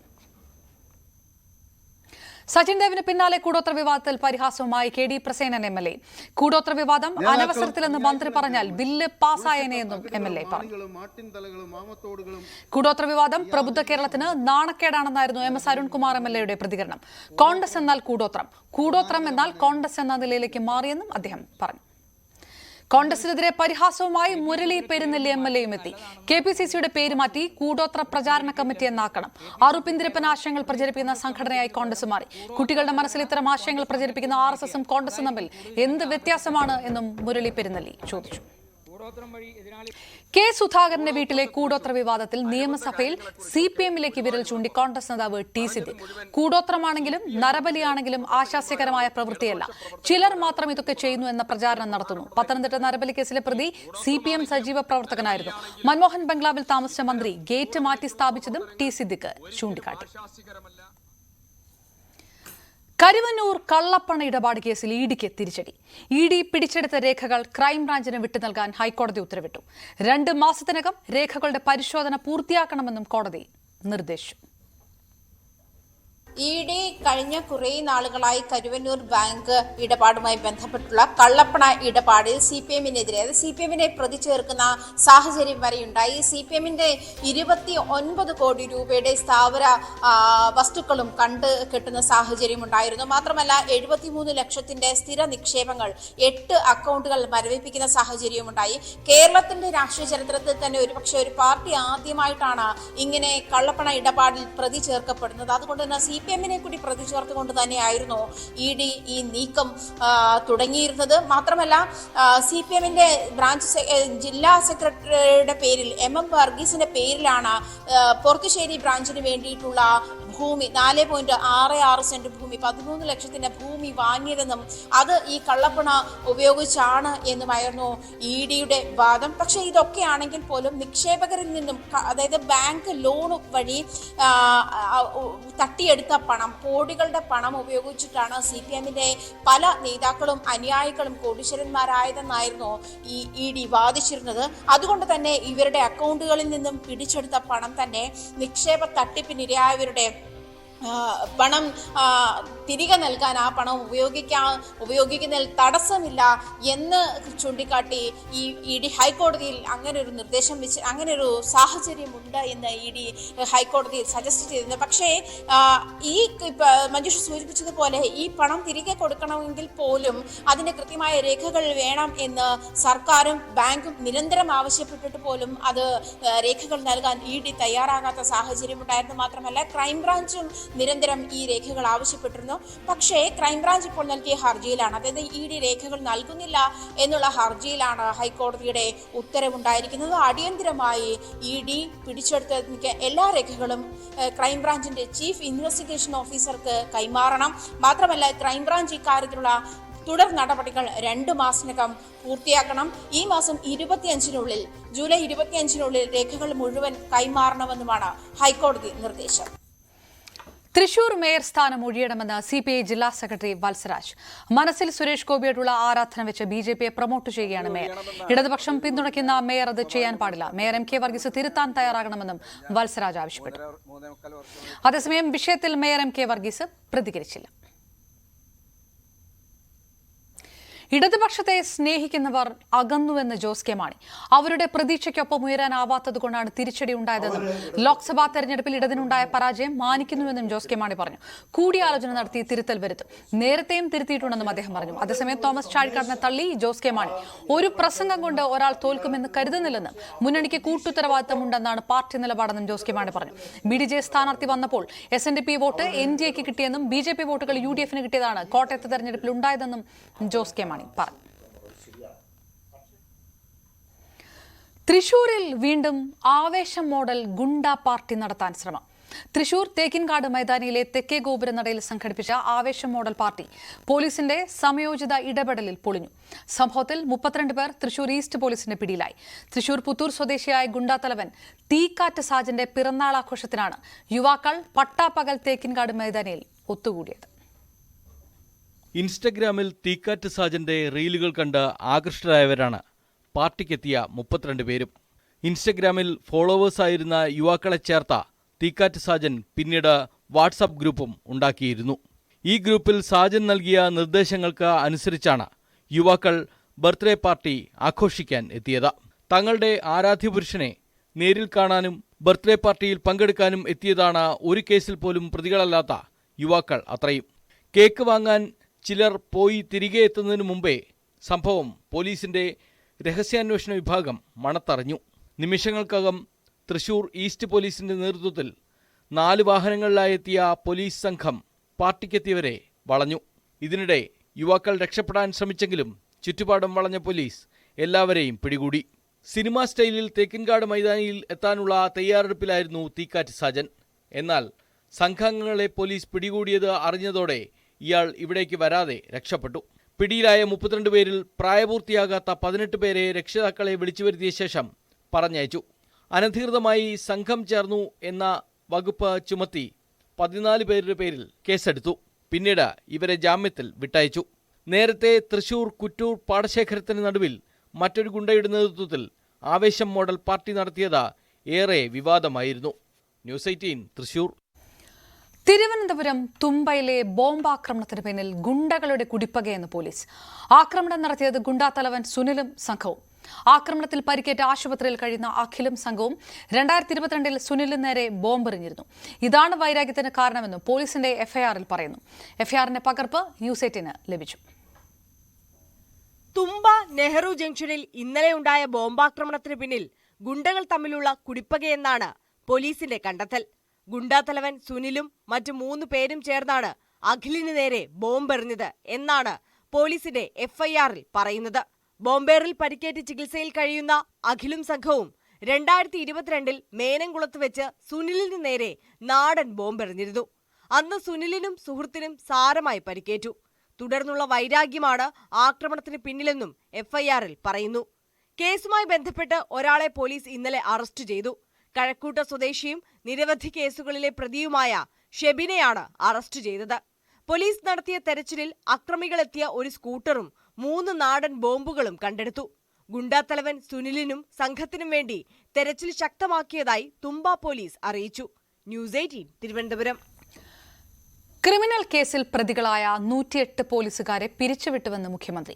സച്ചിൻ ദേവിന് പിന്നാലെ കൂടോത്ര വിവാദത്തിൽ പരിഹാസവുമായി KD പ്രസേനൻ MLA. കൂടോത്ര വിവാദം അനവസരത്തിലെന്ന് മന്ത്രി പറഞ്ഞാൽ ബില്ല് പാസ്സായേനെയെന്നും MLA പറഞ്ഞു. കൂടോത്ര വിവാദം പ്രബുദ്ധ കേരളത്തിന് നാണക്കേടാണെന്നായിരുന്നു MS അരുൺകുമാർ MLAയുടെ പ്രതികരണം. കോൺഗ്രസ് എന്നാൽ കൂടോത്രം, കൂടോത്രം എന്നാൽ കോൺഗ്രസ് എന്ന നിലയിലേക്ക് മാറിയെന്നും അദ്ദേഹം പറഞ്ഞു. കോൺഗ്രസിനെതിരെ പരിഹാസവുമായി മുരളി പെരുന്നെല്ലി MLAയും എത്തി. KPCCയുടെ പേര് മാറ്റി കൂടോത്ര പ്രചാരണ കമ്മിറ്റി എന്നാക്കണം. അറുപിന്തിരപ്പൻ ആശയങ്ങൾ പ്രചരിപ്പിക്കുന്ന സംഘടനയായി കോൺഗ്രസ് മാറി. കുട്ടികളുടെ മനസ്സിൽ ഇത്തരം ആശയങ്ങൾ പ്രചരിപ്പിക്കുന്ന RSSും കോൺഗ്രസും തമ്മിൽ എന്ത് വ്യത്യാസമാണ് എന്നും മുരളി പെരുന്നെല്ലി ചോദിച്ചു. K. സുധാകരന്റെ വീട്ടിലെ കൂടോത്ര വിവാദത്തിൽ നിയമസഭയിൽ CPMലേക്ക് വിരൽ ചൂണ്ടി കോൺഗ്രസ് നേതാവ് T. സിദ്ദിഖ്. കൂടോത്രമാണെങ്കിലും നരബലിയാണെങ്കിലും ആശാസ്യകരമായ പ്രവൃത്തിയല്ല, ചിലർ മാത്രം ഇതൊക്കെ ചെയ്യുന്നു എന്ന പ്രചാരണം നടത്തുന്നു. പത്തനംതിട്ട നരബലി കേസിലെ പ്രതി CPM സജീവ പ്രവർത്തകനായിരുന്നു. മൻമോഹൻ ബംഗ്ലാവിൽ താമസിച്ച മന്ത്രി ഗേറ്റ് മാറ്റി സ്ഥാപിച്ചതും T. സിദ്ദിഖ് ചൂണ്ടിക്കാട്ടി. കരുവന്നൂർ കള്ളപ്പണ ഇടപാട് കേസിൽ ഇഡിക്ക് തിരിച്ചടി. ഇഡി പിടിച്ചെടുത്ത രേഖകൾ ക്രൈംബ്രാഞ്ചിന് വിട്ടു നൽകാൻ ഹൈക്കോടതി ഉത്തരവിട്ടു. 2 മാസത്തിനകം രേഖകളുടെ പരിശോധന പൂർത്തിയാക്കണമെന്നും കോടതി നിർദ്ദേശിച്ചു. ED കഴിഞ്ഞ കുറേ നാളുകളായി കരുവന്നൂർ ബാങ്ക് ഇടപാടുമായി ബന്ധപ്പെട്ടുള്ള കള്ളപ്പണ ഇടപാടിൽ CPMനെതിരെ, അത് CPMനെ പ്രതി ചേർക്കുന്ന സാഹചര്യം വരെയുണ്ടായി. CPMന്റെ 29 കോടി രൂപയുടെ സ്ഥാവര വസ്തുക്കളും കണ്ട് കെട്ടുന്ന സാഹചര്യം ഉണ്ടായിരുന്നു. മാത്രമല്ല 73 ലക്ഷത്തിന്റെ സ്ഥിര നിക്ഷേപങ്ങൾ, 8 അക്കൗണ്ടുകൾ മരവിപ്പിക്കുന്ന സാഹചര്യമുണ്ടായി. കേരളത്തിന്റെ രാഷ്ട്രീയ ചരിത്രത്തിൽ തന്നെ ഒരുപക്ഷെ ഒരു പാർട്ടി ആദ്യമായിട്ടാണ് ഇങ്ങനെ കള്ളപ്പണ ഇടപാടിൽ പ്രതി ചേർക്കപ്പെടുന്നത്. അതുകൊണ്ട് തന്നെ CPMനെ കൂടി പ്രതി ചേർത്തുകൊണ്ട് തന്നെയായിരുന്നു ED ഈ നീക്കം തുടങ്ങിയിരുന്നത്. മാത്രമല്ല CPMന്റെ ബ്രാഞ്ച് ജില്ലാ സെക്രട്ടറിയുടെ പേരിൽ MM വർഗീസിന്റെ പേരിലാണ് പൊർത്തുശ്ശേരി ബ്രാഞ്ചിന് വേണ്ടിയിട്ടുള്ള ഭൂമി 4.66 സെന്റ് ഭൂമി, 13 ലക്ഷത്തിന്റെ ഭൂമി വാങ്ങിയതെന്നും അത് ഈ കള്ളപ്പണ ഉപയോഗിച്ചാണ് എന്നുമായിരുന്നു EDയുടെ വാദം. പക്ഷേ ഇതൊക്കെ ആണെങ്കിൽ പോലും നിക്ഷേപകരിൽ നിന്നും, അതായത് ബാങ്ക് ലോൺ വഴി തട്ടിയെടുത്ത പണം, കോടികളുടെ പണം ഉപയോഗിച്ചിട്ടാണ് CPMന്റെ പല നേതാക്കളും അനുയായികളും കോടീശ്വരന്മാരായതെന്നായിരുന്നു ഈ ED വാദിച്ചിരുന്നത്. അതുകൊണ്ട് തന്നെ ഇവരുടെ അക്കൗണ്ടുകളിൽ നിന്നും പിടിച്ചെടുത്ത പണം തന്നെ നിക്ഷേപ തട്ടിപ്പിനിരയായവരുടെ പണം തിരികെ നൽകാൻ, ആ പണം ഉപയോഗിക്കുന്നതിൽ തടസ്സമില്ല എന്ന് ചൂണ്ടിക്കാട്ടി ഈ ED ഹൈക്കോടതിയിൽ അങ്ങനെ ഒരു നിർദ്ദേശം വെച്ച്, അങ്ങനെ ഒരു സാഹചര്യമുണ്ട് എന്ന് ED ഹൈക്കോടതിയിൽ സജസ്റ്റ് ചെയ്തിരുന്നു. പക്ഷേ ഈ മഞ്ജുഷ സൂചിപ്പിച്ചതുപോലെ ഈ പണം തിരികെ കൊടുക്കണമെങ്കിൽ പോലും അതിന് കൃത്യമായ രേഖകൾ വേണം എന്ന് സർക്കാരും ബാങ്കും നിരന്തരം ആവശ്യപ്പെട്ടിട്ട് പോലും അത് രേഖകൾ നൽകാൻ ED തയ്യാറാകാത്ത സാഹചര്യമുണ്ടായിരുന്നു. മാത്രമല്ല ക്രൈംബ്രാഞ്ചും നിരന്തരം ഈ രേഖകൾ ആവശ്യപ്പെട്ടിരുന്നു. പക്ഷേ ക്രൈംബ്രാഞ്ച് ഇപ്പോൾ നൽകിയ ഹർജിയിലാണ്, അതായത് ED രേഖകൾ നൽകുന്നില്ല എന്നുള്ള ഹർജിയിലാണ് ഹൈക്കോടതിയുടെ ഉത്തരവുണ്ടായിരിക്കുന്നത്. അടിയന്തരമായി ED പിടിച്ചെടുത്ത എല്ലാ രേഖകളും ക്രൈംബ്രാഞ്ചിന്റെ ചീഫ് ഇൻവെസ്റ്റിഗേഷൻ ഓഫീസർക്ക് കൈമാറണം. മാത്രമല്ല ക്രൈംബ്രാഞ്ച് ഇക്കാര്യത്തിലുള്ള തുടർ നടപടികൾ 2 മാസത്തിനകം പൂർത്തിയാക്കണം. ഈ മാസം 25-നുള്ളിൽ, ജൂലൈ 25-നുള്ളിൽ രേഖകൾ മുഴുവൻ കൈമാറണമെന്നുമാണ് ഹൈക്കോടതി നിർദ്ദേശം. തൃശൂർ മേയർ സ്ഥാനം ഒഴിയണമെന്ന് CPI ജില്ലാ സെക്രട്ടറി വത്സരാജ്. മനസ്സിൽ സുരേഷ് ഗോപിയോടുള്ള ആരാധന വെച്ച് BJPയെ പ്രൊമോട്ട് ചെയ്യുകയാണ് മേയർ. ഇടതുപക്ഷം പിന്തുണയ്ക്കുന്ന മേയർ അത് ചെയ്യാൻ പാടില്ല. മേയർ MK വർഗീസ് തിരുത്താൻ തയ്യാറാകണമെന്നും വത്സരാജ് ആവശ്യപ്പെട്ടു. അതേസമയം വിഷയത്തിൽ മേയർ MK വർഗീസ് പ്രതികരിച്ചില്ല. ഇടതുപക്ഷത്തെ സ്നേഹിക്കുന്നവർ അകന്നുവെന്ന് ജോസ് കെ മാണി. അവരുടെ പ്രതീക്ഷയ്ക്കൊപ്പം ഉയരാനാവാത്തതുകൊണ്ടാണ് തിരിച്ചടി ഉണ്ടായതെന്നും ലോക്സഭാ തെരഞ്ഞെടുപ്പിൽ ഇടതിനുണ്ടായ പരാജയം മാനിക്കുന്നുവെന്നും ജോസ് കെ മാണി പറഞ്ഞു. കൂടിയാലോചന നടത്തി തിരുത്തൽ വരുത്തും. നേരത്തെയും തിരുത്തിയിട്ടുണ്ടെന്നും അദ്ദേഹം പറഞ്ഞു. അതേസമയം തോമസ് ചാഴിക്കാടനെ തള്ളി ജോസ് കെ മാണി. ഒരു പ്രസംഗം കൊണ്ട് ഒരാൾ തോൽക്കുമെന്ന് കരുതുന്നില്ലെന്നും മുന്നണിക്ക് കൂട്ടുത്തരവാദിത്തമുണ്ടെന്നാണ് പാർട്ടി നിലപാടെന്നും ജോസ് കെ മാണി പറഞ്ഞു. BDJ സ്ഥാനാർത്ഥി വന്നപ്പോൾ SNDP വോട്ട് NDAക്ക് കിട്ടിയെന്നും BJP വോട്ടുകൾ UDFന് കിട്ടിയതാണ് കോട്ടയത്ത് തെരഞ്ഞെടുപ്പിൽ ഉണ്ടായതെന്നും ജോസ് കെ മാണി പറഞ്ഞു. തൃശൂരിൽ വീണ്ടും ആവേശം മോഡൽ ഗുണ്ട പാർട്ടി നടത്താൻ ശ്രമം. തൃശൂർ തേക്കിൻകാട് മൈതാനിയിലെ തെക്കേ ഗോപുരനടയിൽ സംഘടിപ്പിച്ച ആവേശം മോഡൽ പാർട്ടി പോലീസിന്റെ സമയോചിത ഇടപെടലിൽ പൊളിഞ്ഞു. സംഭവത്തിൽ 32 പേർ തൃശൂർ ഈസ്റ്റ് പോലീസിന്റെ പിടിയിലായി. തൃശൂർ പുത്തൂർ സ്വദേശിയായ ഗുണ്ടാത്തലവൻ തീക്കാറ്റ് സാജന്റെ പിറന്നാളാഘോഷത്തിനാണ് യുവാക്കൾ പട്ടാപ്പകൽ തേക്കിൻകാട് മൈതാനിയിൽ ഒത്തുകൂടിയത്. ഇൻസ്റ്റഗ്രാമിൽ തീക്കാറ്റ് സാജന്റെ റീലുകൾ കണ്ട് ആകൃഷ്ടരായവരാണ് പാർട്ടിക്കെത്തിയ 32 പേരും. ഇൻസ്റ്റഗ്രാമിൽ ഫോളോവേഴ്സായിരുന്ന യുവാക്കളെ ചേർത്ത തീക്കാറ്റ് സാജൻ പിന്നീട് വാട്സപ്പ് ഗ്രൂപ്പും ഉണ്ടാക്കിയിരുന്നു. ഈ ഗ്രൂപ്പിൽ സാജൻ നൽകിയ നിർദ്ദേശങ്ങൾക്ക് അനുസരിച്ചാണ് യുവാക്കൾ ബർത്ത്ഡേ പാർട്ടി ആഘോഷിക്കാൻ എത്തിയത്. തങ്ങളുടെ ആരാധ്യപുരുഷനെ നേരിൽ കാണാനും ബർത്ത്ഡേ പാർട്ടിയിൽ പങ്കെടുക്കാനും എത്തിയതാണ് ഒരു കേസിൽ പോലും പ്രതികളല്ലാത്ത യുവാക്കൾ അത്രയും. കേക്ക് വാങ്ങാൻ ചിലർ പോയി തിരികെ എത്തുന്നതിനു മുമ്പേ സംഭവം പോലീസിന്റെ രഹസ്യാന്വേഷണ വിഭാഗം മണത്തറിഞ്ഞു. നിമിഷങ്ങൾക്കകം തൃശൂർ ഈസ്റ്റ് പോലീസിന്റെ നേതൃത്വത്തിൽ 4 വാഹനങ്ങളിലായെത്തിയ പോലീസ് സംഘം പാർട്ടിക്കെത്തിയവരെ വളഞ്ഞു. ഇതിനിടെ യുവാക്കൾ രക്ഷപ്പെടാൻ ശ്രമിച്ചെങ്കിലും ചുറ്റുപാടും വളഞ്ഞ പോലീസ് എല്ലാവരെയും പിടികൂടി. സിനിമാ സ്റ്റൈലിൽ തേക്കിൻകാട് മൈതാനിയിൽ എത്താനുള്ള തയ്യാറെടുപ്പിലായിരുന്നു തീക്കാറ്റ് സാജൻ. എന്നാൽ സംഘാംഗങ്ങളെ പോലീസ് പിടികൂടിയത് അറിഞ്ഞതോടെ ഇയാൾ ഇവിടേക്ക് വരാതെ രക്ഷപ്പെട്ടു. പിടിയിലായ 32 പേരിൽ പ്രായപൂർത്തിയാകാത്ത 18 പേരെ രക്ഷിതാക്കളെ വിളിച്ചു വരുത്തിയ ശേഷം പറഞ്ഞയച്ചു. അനധികൃതമായി സംഘം ചേർന്നു എന്ന വകുപ്പ് ചുമത്തി 14 പേരുടെ പേരിൽ കേസെടുത്തു. പിന്നീട് ഇവരെ ജാമ്യത്തിൽ വിട്ടയച്ചു. നേരത്തെ തൃശൂർ കുറ്റൂർ പാടശേഖരത്തിന് നടുവിൽ മറ്റൊരു ഗുണ്ടയുടെ നേതൃത്വത്തിൽ ആവേശം മോഡൽ പാർട്ടി നടത്തിയത് ഏറെ വിവാദമായിരുന്നു. ന്യൂസ് 18 തൃശൂർ. തിരുവനന്തപുരം തുമ്പയിലെ ബോംബാക്രമണത്തിന് പിന്നിൽ ഗുണ്ടകളുടെ കുടിപ്പകയെന്ന് പോലീസ്. ആക്രമണം നടത്തിയത് ഗുണ്ടാത്തലവൻ സുനിലും സംഘവും. ആക്രമണത്തിൽ പരിക്കേറ്റ ആശുപത്രിയിൽ കഴിയുന്ന അഖിലും സംഘവും 2022 സുനിലിന് നേരെ ബോംബെറിഞ്ഞിരുന്നു. ഇതാണ് വൈരാഗ്യത്തിന് കാരണമെന്നും പോലീസിന്റെ FIRൽ പറയുന്നു. FIRന്റെ പകർപ്പ് ന്യൂസ് 18 ലഭിച്ചു. തുമ്പ നെഹ്റു ജംഗ്ഷനിൽ ഇന്നലെ ഉണ്ടായ ബോംബാക്രമണത്തിന് പിന്നിൽ ഗുണ്ടകൾ തമ്മിലുള്ള കുടിപ്പകയെന്നാണ് പോലീസിന്റെ കണ്ടെത്തൽ. ഗുണ്ടാത്തലവൻ സുനിലും മറ്റു 3 പേരും ചേർന്നാണ് അഖിലിന് നേരെ ബോംബെറിഞ്ഞത് എന്നാണ് പോലീസിന്റെ FIRൽ പറയുന്നത്. ബോംബേറിൽ പരിക്കേറ്റ് ചികിത്സയിൽ കഴിയുന്ന അഖിലും സംഘവും 2022 മേനംകുളത്ത് വെച്ച് സുനിലിന് നേരെ നാടൻ ബോംബെറിഞ്ഞിരുന്നു. അന്ന് സുനിലിനും സുഹൃത്തിനും സാരമായി പരിക്കേറ്റു. തുടർന്നുള്ള വൈരാഗ്യമാണ് ആക്രമണത്തിന് പിന്നിലെന്നും FIRൽ പറയുന്നു. കേസുമായി ബന്ധപ്പെട്ട് ഒരാളെ പോലീസ് ഇന്നലെ അറസ്റ്റ് ചെയ്തു. കഴക്കൂട്ട സ്വദേശിയും നിരവധി കേസുകളിലെ പ്രതിയുമായ ഷെബിനെയാണ് അറസ്റ്റ് ചെയ്തത്. പോലീസ് നടത്തിയ തെരച്ചിലിൽ അക്രമികളെത്തിയ ഒരു സ്കൂട്ടറും 3 നാടൻ ബോംബുകളും കണ്ടെടുത്തു. ഗുണ്ടാത്തലവൻ സുനിലിനും സംഘത്തിനും വേണ്ടി തെരച്ചിൽ ശക്തമാക്കിയതായി തുമ്പ പോലീസ് അറിയിച്ചു. ന്യൂസ് 18 തിരുവനന്തപുരം. ക്രിമിനൽ കേസിൽ പ്രതികളായ 108 പോലീസുകാരെ പിരിച്ചുവിട്ടുവെന്ന് മുഖ്യമന്ത്രി.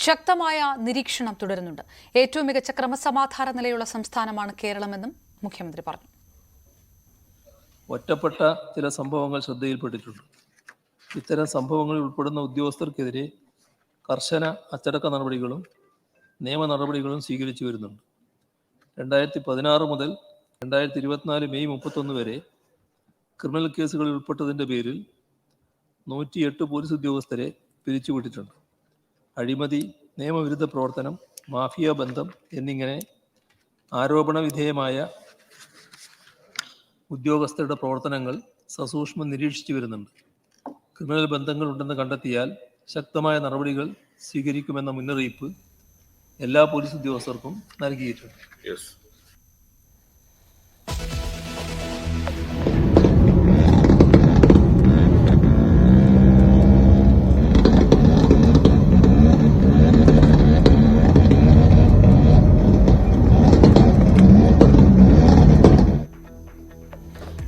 ശക്തമായ നിരീക്ഷണം തുടരുന്നുണ്ട്. ഏറ്റവും മികച്ച ക്രമസമാധാന നിലയുള്ള സംസ്ഥാനമാണ് കേരളമെന്നും മുഖ്യമന്ത്രി പറഞ്ഞു. ഒറ്റപ്പെട്ട ചില സംഭവങ്ങൾ ശ്രദ്ധയിൽപ്പെട്ടിട്ടുണ്ട്. ഇത്തരം സംഭവങ്ങളിൽ ഉൾപ്പെടുന്ന ഉദ്യോഗസ്ഥർക്കെതിരെ കർശന അച്ചടക്ക നടപടികളും നിയമ നടപടികളും സ്വീകരിച്ചു വരുന്നുണ്ട്. 2016 മുതൽ 2024 മെയ് 31 വരെ ക്രിമിനൽ കേസുകളിൽ ഉൾപ്പെട്ടതിൻ്റെ പേരിൽ 108 പോലീസ് ഉദ്യോഗസ്ഥരെ പിരിച്ചുവിട്ടിട്ടുണ്ട്. അഴിമതി, നിയമവിരുദ്ധ പ്രവർത്തനം, മാഫിയ ബന്ധം എന്നിങ്ങനെ ആരോപണ വിധേയമായ ഉദ്യോഗസ്ഥരുടെ പ്രവർത്തനങ്ങൾ സസൂക്ഷ്മം നിരീക്ഷിച്ചു വരുന്നുണ്ട്. ക്രിമിനൽ ബന്ധങ്ങളുണ്ടെന്ന് കണ്ടെത്തിയാൽ ശക്തമായ നടപടികൾ സ്വീകരിക്കുമെന്ന മുന്നറിയിപ്പ് എല്ലാ പോലീസ് ഉദ്യോഗസ്ഥർക്കും നൽകിയിട്ടുണ്ട്.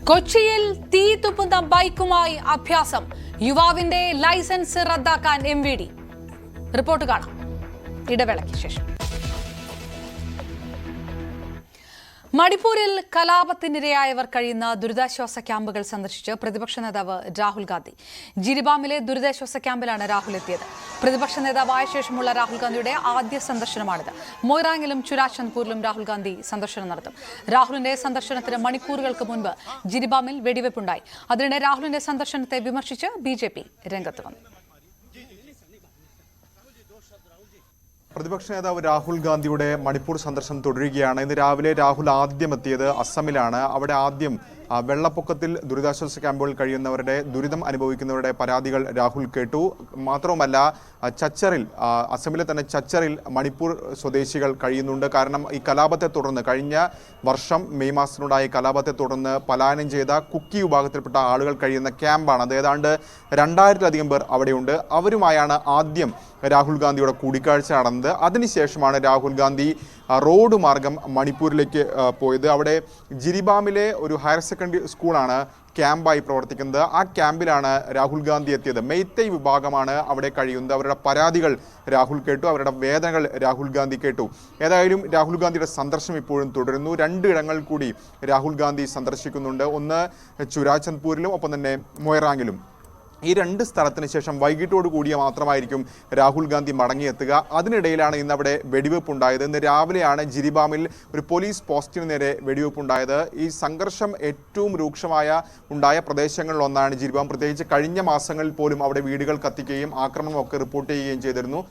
കൊച്ചിയിൽ തീ തുപ്പുന്ന ബൈക്കുമായി അഭ്യാസം. യുവാവിന്റെ ലൈസൻസ് റദ്ദാക്കാൻ MVD. റിപ്പോർട്ട് കാണാം ഇടവേളയ്ക്ക് ശേഷം. മണിപ്പൂരിൽ കലാപത്തിനിരയായവർ കഴിയുന്ന ദുരിതാശ്വാസ ക്യാമ്പുകൾ സന്ദർശിച്ച് പ്രതിപക്ഷ നേതാവ് രാഹുൽ ഗാന്ധി. ജിരിബാമിലെ ദുരിതാശ്വാസ ക്യാമ്പിലാണ് രാഹുൽ എത്തിയത്. പ്രതിപക്ഷ നേതാവായ ശേഷമുള്ള രാഹുൽ ഗാന്ധിയുടെ ആദ്യ സന്ദർശനമാണിത്. മൊയ്റാങ്ങിലും ചുരാചന്ദ്പൂരിലും രാഹുൽ ഗാന്ധി സന്ദർശനം നടത്തും. രാഹുലിന്റെ സന്ദർശനത്തിന് മണിക്കൂറുകൾക്ക് മുൻപ് ജിരിബാമിൽ വെടിവെപ്പുണ്ടായി. അതിനിടെ രാഹുലിന്റെ സന്ദർശനത്തെ വിമർശിച്ച് BJP രംഗത്ത് വന്നു. പ്രതിപക്ഷ നേതാവ് രാഹുൽ ഗാന്ധിയുടെ മണിപ്പൂർ സന്ദർശനം തുടരുകയാണ്. ഇന്ന് രാവിലെ രാഹുൽ ആദ്യം എത്തിയത് അസമിലാണ്. അവിടെ ആദ്യം വെള്ളപ്പൊക്കത്തിൽ ദുരിതാശ്വാസ ക്യാമ്പുകളിൽ കഴിയുന്നവരുടെ ദുരിതം അനുഭവിക്കുന്നവരുടെ പരാതികൾ രാഹുൽ കേട്ടു. മാത്രവുമല്ല, ചച്ചറിൽ അസമിലെ തന്നെ ചച്ചറിൽ മണിപ്പൂർ സ്വദേശികൾ കഴിയുന്നുണ്ട്. കാരണം ഈ കലാപത്തെ തുടർന്ന് കഴിഞ്ഞ വർഷം മെയ് മാസത്തിനുണ്ടായ കലാപത്തെ തുടർന്ന് പലായനം ചെയ്ത കുക്കി വിഭാഗത്തിൽപ്പെട്ട ആളുകൾ കഴിയുന്ന ക്യാമ്പാണ്. അത് ഏതാണ്ട് 2000-ലധികം പേർ അവിടെയുണ്ട്. അവരുമായാണ് ആദ്യം രാഹുൽ ഗാന്ധിയുടെ കൂടിക്കാഴ്ച നടന്നത്. അതിനുശേഷമാണ് രാഹുൽ ഗാന്ധി റോഡ് മാർഗം മണിപ്പൂരിലേക്ക് പോയത്. അവിടെ ജിരിബാമിലെ ഒരു ഹയർ സെക്കൻഡറി സ്കൂളാണ് ക്യാമ്പായി പ്രവർത്തിക്കുന്നത്. ആ ക്യാമ്പിലാണ് രാഹുൽ ഗാന്ധി എത്തിയത്. മെയ്തൈ വിഭാഗമാണ് അവിടെ കഴിയുന്നത്. അവരുടെ പരാതികൾ രാഹുൽ കേട്ടു, അവരുടെ വേദനകൾ രാഹുൽ ഗാന്ധി കേട്ടു. ഏതായാലും രാഹുൽ ഗാന്ധിയുടെ സന്ദർശനം ഇപ്പോഴും തുടരുന്നു. 2 ഇടങ്ങളിൽ കൂടി രാഹുൽ ഗാന്ധി സന്ദർശിക്കുന്നുണ്ട്. ഒന്ന് ചുരാചന്ദ്പൂരിലും ഒപ്പം തന്നെ മൊയ്റാങ്ങിലും. ഈ 2 സ്ഥലത്തിന് ശേഷം വൈകിട്ടോട് കൂടിയ മാത്രമായിരിക്കും രാഹുൽ ഗാന്ധി മടങ്ങിയെത്തുക. അതിനിടയിലാണ് ഇന്നവിടെ വെടിവെപ്പുണ്ടായത്. ഇന്ന് രാവിലെയാണ് ജിരിബാമിൽ ഒരു പോലീസ് പോസ്റ്റിന് നേരെ വെടിവെപ്പുണ്ടായത്. ഈ സംഘർഷം ഏറ്റവും രൂക്ഷമായ ഉണ്ടായ പ്രദേശങ്ങളിലൊന്നാണ് ജിരിബാം. പ്രത്യേകിച്ച് കഴിഞ്ഞ മാസങ്ങളിൽ പോലും അവിടെ വീടുകൾ കത്തിക്കുകയും ആക്രമണമൊക്കെ റിപ്പോർട്ട് ചെയ്യുകയും ചെയ്തിരുന്നു.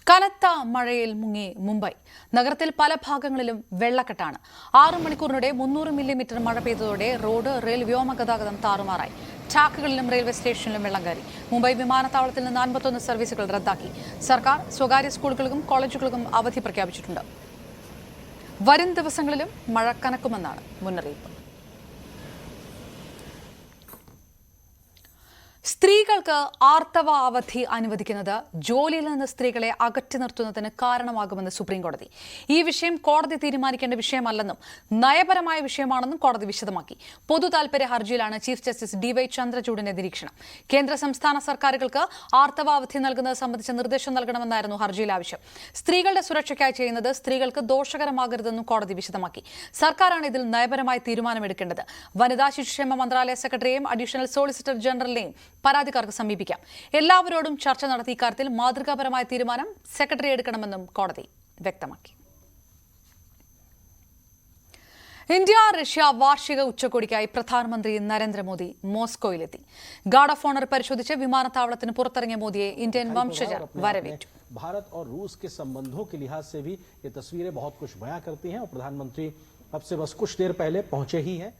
കനത്ത മഴയിൽ മുങ്ങി മുംബൈ. നഗരത്തിൽ പല ഭാഗങ്ങളിലും വെള്ളക്കെട്ടാണ്. 6 മണിക്കൂറിനിടെ 300 മില്ലിമീറ്റർ മഴ പെയ്തതോടെ റോഡ്, റെയിൽ, വ്യോമഗതാഗതം താറുമാറായി. ട്രാക്കുകളിലും റെയിൽവേ സ്റ്റേഷനിലും വെള്ളം കയറി. മുംബൈ വിമാനത്താവളത്തിൽ നിന്ന് 51 സർവീസുകൾ റദ്ദാക്കി. സർക്കാർ സ്വകാര്യ സ്കൂളുകൾക്കും കോളേജുകൾക്കും അവധി പ്രഖ്യാപിച്ചിട്ടുണ്ട്. വരും ദിവസങ്ങളിലും മഴ കനക്കുമെന്നാണ് മുന്നറിയിപ്പ്. സ്ത്രീകൾക്ക് ആർത്തവ അവധി അനുവദിക്കുന്നത് ജോലിയിൽ നിന്ന് സ്ത്രീകളെ അകറ്റി നിർത്തുന്നതിന് കാരണമാകുമെന്ന് സുപ്രീംകോടതി. ഈ വിഷയം കോടതി തീരുമാനിക്കേണ്ട വിഷയമല്ലെന്നും നയപരമായ വിഷയമാണെന്നും കോടതി വിശദമാക്കി. പൊതു താൽപര്യ ഹർജിയിലാണ് ചീഫ് ജസ്റ്റിസ് DY ചന്ദ്രചൂഡിന്റെ നിരീക്ഷണം. കേന്ദ്ര സംസ്ഥാന സർക്കാരുകൾക്ക് ആർത്തവ അവധി നൽകുന്നത് സംബന്ധിച്ച നിർദ്ദേശം നൽകണമെന്നായിരുന്നു ഹർജിയിൽ ആവശ്യം. സ്ത്രീകളുടെ സുരക്ഷയ്ക്കായി ചെയ്യുന്നത് സ്ത്രീകൾക്ക് ദോഷകരമാകരുതെന്നും കോടതി വിശദമാക്കി. സർക്കാരാണ് ഇതിൽ നയപരമായ തീരുമാനമെടുക്കേണ്ടത്. വനിതാ ശിശുക്ഷേമ മന്ത്രാലയ സെക്രട്ടറിയെയും അഡീഷണൽ സോളിസിറ്റർ ജനറലിനെയും പരാതിക്കാർക്ക് സമീപിക്കാം. എല്ലാവരോടും ചർച്ച നടത്തി ഇക്കാര്യത്തിൽ മാതൃകാപരമായ തീരുമാനം സെക്രട്ടറി എടുക്കണമെന്നും കോടതി വ്യക്തമാക്കി. ഇന്ത്യ റഷ്യ വാർഷിക ഉച്ചകോടിക്കായി പ്രധാനമന്ത്രി നരേന്ദ്രമോദി മോസ്കോയിലെത്തി. ഗാർഡ് ഓഫ് ഓണർ പരിശോധിച്ച് വിമാനത്താവളത്തിന് പുറത്തിറങ്ങിയ മോദിയെ ഇന്ത്യൻ വംശജർ വരവേറ്റു. भारत और रूस के संबंधों के लिहाज से भी ये तस्वीरें बहुत कुछ बयां करती हैं और प्रधानमंत्री अब से बस कुछ देर पहले पहुंचे ही हैं.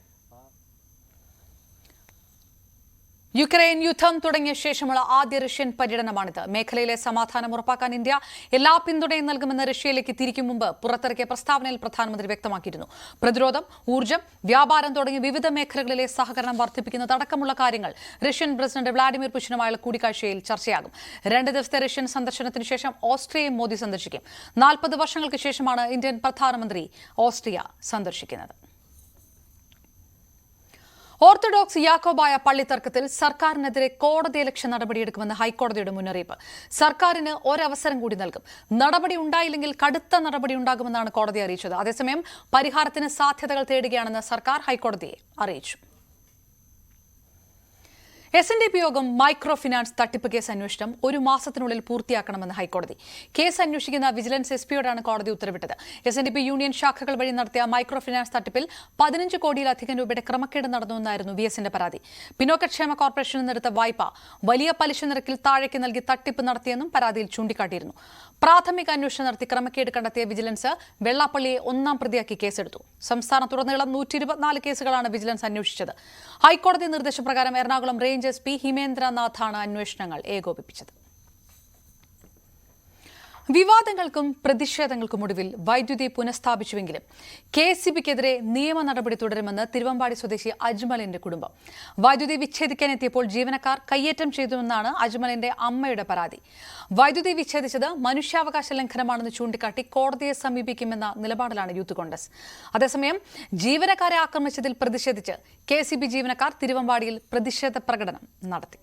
യുക്രൈൻ യുദ്ധം തുടങ്ങിയ ശേഷമുള്ള ആദ്യ റഷ്യൻ പര്യടനമാണിത്. മേഖലയിലെ സമാധാനം ഉറപ്പാക്കാൻ ഇന്ത്യ എല്ലാ പിന്തുണയും നൽകുമെന്ന് റഷ്യയിലേക്ക് തിരിക്കും മുമ്പ് പുറത്തിറക്കിയ പ്രസ്താവനയിൽ പ്രധാനമന്ത്രി വ്യക്തമാക്കിയിരുന്നു. പ്രതിരോധം, ഊർജ്ജം, വ്യാപാരം തുടങ്ങിയ വിവിധ മേഖലകളിലെ സഹകരണം വർദ്ധിപ്പിക്കുന്നതടക്കമുള്ള കാര്യങ്ങൾ റഷ്യൻ പ്രസിഡന്റ് വ്ളാഡിമിർ പുടിനുമായുള്ള കൂടിക്കാഴ്ചയിൽ ചർച്ചയാകും. 2 ദിവസത്തെ റഷ്യൻ സന്ദർശനത്തിന് ശേഷം ഓസ്ട്രിയയും മോദി സന്ദർശിക്കും. 40 വർഷങ്ങൾക്ക് ശേഷമാണ് ഇന്ത്യൻ പ്രധാനമന്ത്രി ഓസ്ട്രിയ സന്ദർശിക്കുന്നത്. ഓർത്തഡോക്സ് യാക്കോബായ പള്ളിത്തർക്കത്തിൽ സർക്കാരിനെതിരെ കോടതിയലക്ഷ്യ നടപടിയെടുക്കുമെന്ന് ഹൈക്കോടതിയുടെ മുന്നറിയിപ്പ്. സർക്കാരിന് ഒരവസരം കൂടി നൽകും. നടപടി ഉണ്ടായില്ലെങ്കിൽ കടുത്ത നടപടി ഉണ്ടാകുമെന്നാണ് കോടതി അറിയിച്ചത്. അതേസമയം പരിഹാരത്തിന് സാധ്യതകൾ തേടുകയാണെന്ന് സർക്കാർ ഹൈക്കോടതിയെ അറിയിച്ചു. SNDP യോഗം മൈക്രോ ഫിനാൻസ് തട്ടിപ്പ് കേസ് അന്വേഷണം 1 മാസത്തിനുള്ളിൽ പൂർത്തിയാക്കണമെന്ന് ഹൈക്കോടതി. കേസ് അന്വേഷിക്കുന്ന വിജിലൻസ് SP-യോടാണ് കോടതി ഉത്തരവിട്ടത്. SNDP യൂണിയൻ ശാഖകൾ വഴി നടത്തിയ മൈക്രോ ഫിനാൻസ് തട്ടിപ്പിൽ 15 കോടിയിലധികം രൂപയുടെ ക്രമക്കേട് നടന്നുവെന്നായിരുന്നു VS-ന്റെ പരാതി. പിന്നോക്കക്ഷേമ കോർപ്പറേഷനിൽ നിന്നെടുത്ത വായ്പ വലിയ പലിശ നിരക്കിൽ താഴേക്ക് നൽകി തട്ടിപ്പ് നടത്തിയെന്നും പരാതിയിൽ ചൂണ്ടിക്കാട്ടിയിരുന്നു. പ്രാഥമിക അന്വേഷണം നടത്തി ക്രമക്കേട് കണ്ടെത്തിയ വിജിലൻസ് വെള്ളാപ്പള്ളിയെ 1-ാം പ്രതിയാക്കി കേസെടുത്തു. സംസ്ഥാനത്തുടനീളം 124 കേസുകളാണ് വിജിലൻസ് അന്വേഷിച്ചത്. ഹൈക്കോടതി നിർദ്ദേശപ്രകാരം എറണാകുളം റേഞ്ച് SP ഹിമേന്ദ്രനാഥാണ് അന്വേഷണങ്ങൾ ഏകോപിപ്പിച്ചത്. വിവാദങ്ങൾക്കും പ്രതിഷേധങ്ങൾക്കും ഒടുവിൽ വൈദ്യുതി പുനഃസ്ഥാപിച്ചുവെങ്കിലും KSEBിക്കെതിരെ നിയമ നടപടി തുടരുമെന്ന് തിരുവമ്പാടി സ്വദേശി അജ്മലിന്റെ കുടുംബം. വൈദ്യുതി വിച്ഛേദിക്കാനെത്തിയപ്പോൾ ജീവനക്കാർ കയ്യേറ്റം ചെയ്തുവെന്നാണ് അജ്മലിന്റെ അമ്മയുടെ പരാതി. വൈദ്യുതി വിച്ഛേദിച്ചത് മനുഷ്യാവകാശ ലംഘനമാണെന്ന് ചൂണ്ടിക്കാട്ടി കോടതിയെ സമീപിക്കുമെന്ന നിലപാടിലാണ് യൂത്ത് കോൺഗ്രസ്. അതേസമയം ജീവനക്കാരെ ആക്രമിച്ചതിൽ പ്രതിഷേധിച്ച് KSEB ജീവനക്കാർ തിരുവമ്പാടിയിൽ പ്രതിഷേധ പ്രകടനം നടത്തി.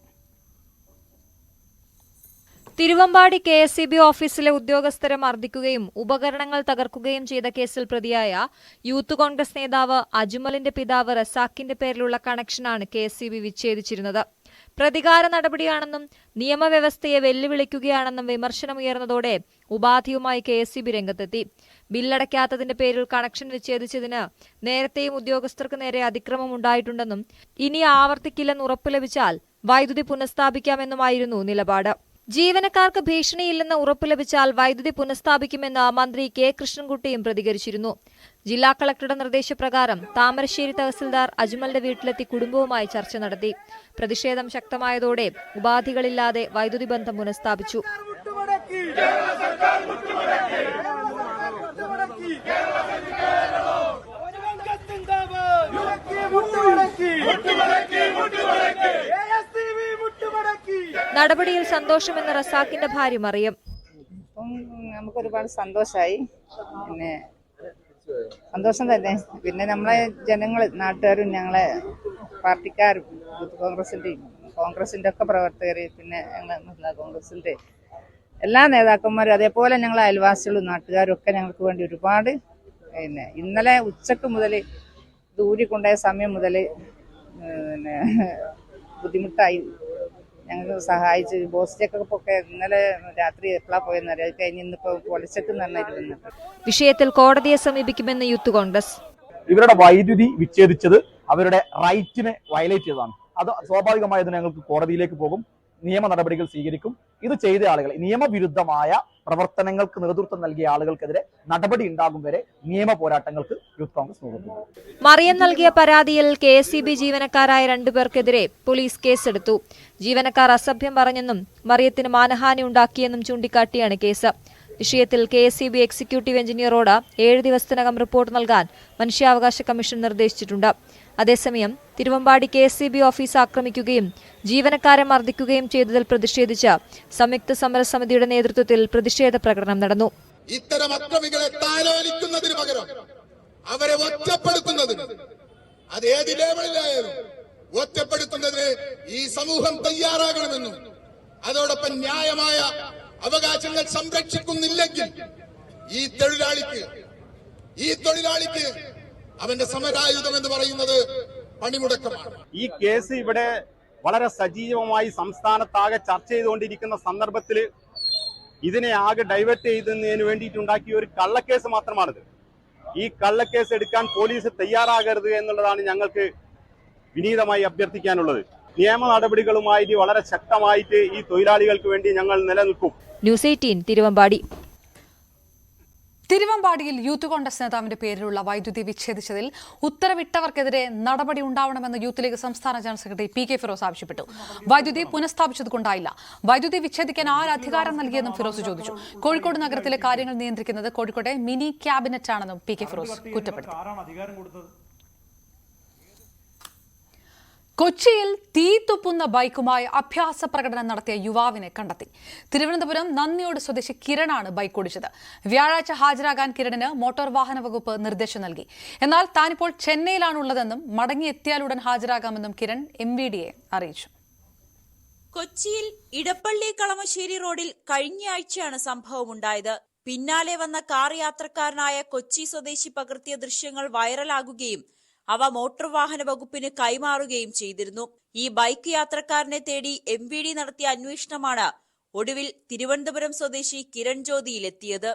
തിരുവമ്പാടി KSEB ഓഫീസിലെ ഉദ്യോഗസ്ഥരെ മർദ്ദിക്കുകയും ഉപകരണങ്ങൾ തകർക്കുകയും ചെയ്ത കേസിൽ പ്രതിയായ യൂത്ത് കോൺഗ്രസ് നേതാവ് അജ്മലിന്റെ പിതാവ് റസാഖിന്റെ പേരിലുള്ള കണക്ഷനാണ് KSEB വിച്ഛേദിച്ചിരുന്നത്. പ്രതികാര നടപടിയാണെന്നും നിയമവ്യവസ്ഥയെ വെല്ലുവിളിക്കുകയാണെന്നും വിമർശനമുയർന്നതോടെ ഉപാധിയുമായി KSEB രംഗത്തെത്തി. ബില്ലടയ്ക്കാത്തതിന്റെ പേരിൽ കണക്ഷൻ വിച്ഛേദിച്ചതിന് നേരത്തെയും ഉദ്യോഗസ്ഥർക്ക് നേരെ അതിക്രമം ഉണ്ടായിട്ടുണ്ടെന്നും ഇനി ആവർത്തിക്കില്ലെന്ന് ഉറപ്പ് ലഭിച്ചാൽ വൈദ്യുതി പുനഃസ്ഥാപിക്കാമെന്നുമായിരുന്നു നിലപാട്. ജീവനക്കാർക്ക് ഭീഷണിയില്ലെന്ന് ഉറപ്പ് ലഭിച്ചാൽ വൈദ്യുതി പുനഃസ്ഥാപിക്കുമെന്ന് മന്ത്രി K. കൃഷ്ണൻകുട്ടിയും പ്രതികരിച്ചിരുന്നു. ജില്ലാ കളക്ടറുടെ നിർദ്ദേശപ്രകാരം താമരശ്ശേരി തഹസിൽദാർ അജ്മലിന്റെ വീട്ടിലെത്തി കുടുംബവുമായി ചർച്ച നടത്തി. പ്രതിഷേധം ശക്തമായതോടെ ഉപാധികളില്ലാതെ വൈദ്യുതി ബന്ധം പുനഃസ്ഥാപിച്ചു. നടപടിയിൽ സന്തോഷമെന്ന് റസാഖിന്റെ ഭാര്യ മറിയം. നമുക്ക് ഒരുപാട് സന്തോഷമായി, പിന്നെ സന്തോഷം തന്നെ. പിന്നെ നമ്മളെ ജനങ്ങൾ, നാട്ടുകാരും ഞങ്ങളെ പാർട്ടിക്കാരും കോൺഗ്രസിന്റെ ഒക്കെ പ്രവർത്തകർ, പിന്നെ ഞങ്ങളെ മഹിളാ കോൺഗ്രസിന്റെ എല്ലാ നേതാക്കന്മാരും, അതേപോലെ ഞങ്ങളെ അയൽവാസികളും നാട്ടുകാരും ഒക്കെ ഞങ്ങൾക്ക് വേണ്ടി ഒരുപാട്, പിന്നെ ഇന്നലെ ഉച്ചക്ക് മുതൽ ദൂരിക്കൊണ്ടായ സമയം മുതൽ പിന്നെ ബുദ്ധിമുട്ടായി ഞങ്ങൾ സഹായിച്ച്. ബോസ്റ്റൊക്കെ ഇന്നലെ രാത്രി എപ്പോഴാ പോയെന്നറിയാം. അത് കഴിഞ്ഞ് ഇന്നിപ്പോ പൊളിച്ചക്ക് നന്നായിരുന്നു. വിഷയത്തിൽ കോടതിയെ സമീപിക്കുമെന്ന് യൂത്ത് കോൺഗ്രസ്. ഇവരുടെ വൈദ്യുതി വിച്ഛേദിച്ചത് അവരുടെ റൈറ്റിനെ വയലേറ്റ് ചെയ്തതാണ്. അത് സ്വാഭാവികമായത് ഞങ്ങൾക്ക് കോടതിയിലേക്ക് പോകും, നിയമ നടപടികൾ സ്വീകരിക്കും. ഇത് ചെയ്ത ആളുകൾ, നിയമവിരുദ്ധമായ പ്രവർത്തനങ്ങൾക്ക് നേതൃത്വം നൽകിയ ആളുകൾക്കെതിരെ നടപടി ഉണ്ടാകും വരെ നിയമ പോരാട്ടങ്ങൾക്ക് യൂത്ത് കോൺഗ്രസ് നേതൃത്വം. മറിയം നൽകിയ പരാതിയിൽ KSEB ജീവനക്കാരായ 2 പേർക്കെതിരെ പോലീസ് കേസെടുത്തു. ജീവനക്കാർ അസഭ്യം പറഞ്ഞെന്നും മറിയത്തിന് മാനഹാനി ഉണ്ടാക്കിയെന്നും ചൂണ്ടിക്കാട്ടിയാണ് കേസ്. വിഷയത്തിൽ KSEB എക്സിക്യൂട്ടീവ് എഞ്ചിനീയറോട് 7 ദിവസത്തിനകം റിപ്പോർട്ട് നൽകാൻ മനുഷ്യാവകാശ കമ്മീഷൻ നിർദ്ദേശിച്ചിട്ടുണ്ട്. അതേസമയം തിരുവമ്പാടി KSEB ഓഫീസ് ആക്രമിക്കുകയും ജീവനക്കാരെ മർദ്ദിക്കുകയും ചെയ്തതിൽ പ്രതിഷേധിച്ച് സംയുക്ത സമരസമിതിയുടെ നേതൃത്വത്തിൽ പ്രതിഷേധ പ്രകടനം നടന്നു. ഇത്തരം അക്രമികളെ താലോലിക്കുന്നതിന് പകരം അവരെ ഒറ്റപ്പെടുത്തുന്നതിന്, അത് ഏത് ലേവലിലായാലും ഒറ്റപ്പെടുത്തുന്നതിന് ഈ സമൂഹം തയ്യാറാകണമെന്നും അതോടൊപ്പം ന്യായമായ അവകാശങ്ങൾ സംരക്ഷിക്കുന്നില്ലെങ്കിൽ ഈ തൊഴിലാളിക്ക് അവന്റെ സമരായുധം എന്ന് പറയുന്നത് പണിമുടക്കമാണ്. ഈ കേസ് ഇവിടെ വളരെ സജീവമായി സംസ്ഥാനത്താകെ ചർച്ച ചെയ്തുകൊണ്ടിരിക്കുന്ന സന്ദർഭത്തിൽ ഇതിനെ ആകെ ഡൈവേർട്ട് ചെയ്യുന്നതിന് വേണ്ടിയിട്ടുണ്ടാക്കിയ ഒരു കള്ളക്കേസ് മാത്രമാണിത്. ഈ കള്ളക്കേസ് എടുക്കാൻ പോലീസ് തയ്യാറാകരുത് എന്നുള്ളതാണ് ഞങ്ങൾക്ക് വിനീതമായി അഭ്യർത്ഥിക്കാനുള്ളത്. നിയമ നടപടികളുമായി വളരെ ശക്തമായിട്ട് ഈ തൊഴിലാളികൾക്ക് വേണ്ടി ഞങ്ങൾ നിലനിൽക്കും. ന്യൂസ് 18 തിരുവമ്പാടി. തിരുവമ്പാടിയിൽ യൂത്ത് കോൺഗ്രസ് നേതാവിന്റെ പേരിലുള്ള വൈദ്യുതി വിച്ഛേദിച്ചതിൽ ഉത്തരവിട്ടവർക്കെതിരെ നടപടി ഉണ്ടാവണമെന്ന് യൂത്ത് ലീഗ് സംസ്ഥാന ജനറൽ സെക്രട്ടറി PK ഫിറോസ് ആവശ്യപ്പെട്ടു. വൈദ്യുതി പുനഃസ്ഥാപിച്ചതുകൊണ്ടായില്ല, വൈദ്യുതി വിച്ഛേദിക്കാൻ ആര് അധികാരം നൽകിയെന്നും ഫിറോസ് ചോദിച്ചു. കോഴിക്കോട് നഗരത്തിലെ കാര്യങ്ങൾ നിയന്ത്രിക്കുന്നത് കോഴിക്കോട്ടെ മിനി ക്യാബിനറ്റ് ആണെന്നും PK ഫിറോസ് കുറ്റപ്പെടുത്തി. കൊച്ചിയിൽ തീത്തുപ്പുന്ന ബൈക്കുമായി അഭ്യാസ പ്രകടനം നടത്തിയ യുവാവിനെ കണ്ടെത്തി. തിരുവനന്തപുരം നന്ദിയോട് സ്വദേശി കിരണാണ് ബൈക്ക് ഓടിച്ചത്. വ്യാഴാഴ്ച ഹാജരാകാൻ കിരണിന് മോട്ടോർ വാഹന വകുപ്പ് നിർദ്ദേശം നൽകി. എന്നാൽ താനിപ്പോൾ ചെന്നൈയിലാണുള്ളതെന്നും മടങ്ങിയെത്തിയാലുടൻ ഹാജരാകാമെന്നും കിരൺ MVDയെ അറിയിച്ചു. കൊച്ചിയിൽ ഇടപ്പള്ളി കളമശ്ശേരി റോഡിൽ കഴിഞ്ഞയാഴ്ചയാണ് സംഭവമുണ്ടായത്. പിന്നാലെ വന്ന കാർ യാത്രക്കാരനായ കൊച്ചി സ്വദേശി പകർത്തിയ ദൃശ്യങ്ങൾ വൈറലാകുകയും അവ മോട്ടോർ വാഹന വകുപ്പിന് കൈമാറുകയും ചെയ്തിരുന്നു. ഈ ബൈക്ക് യാത്രക്കാരനെ തേടി MVD നടത്തിയ അന്വേഷണമാണ് ഒടുവിൽ തിരുവനന്തപുരം സ്വദേശി കിരൺ ജ്യോതിയിലെത്തിയത്.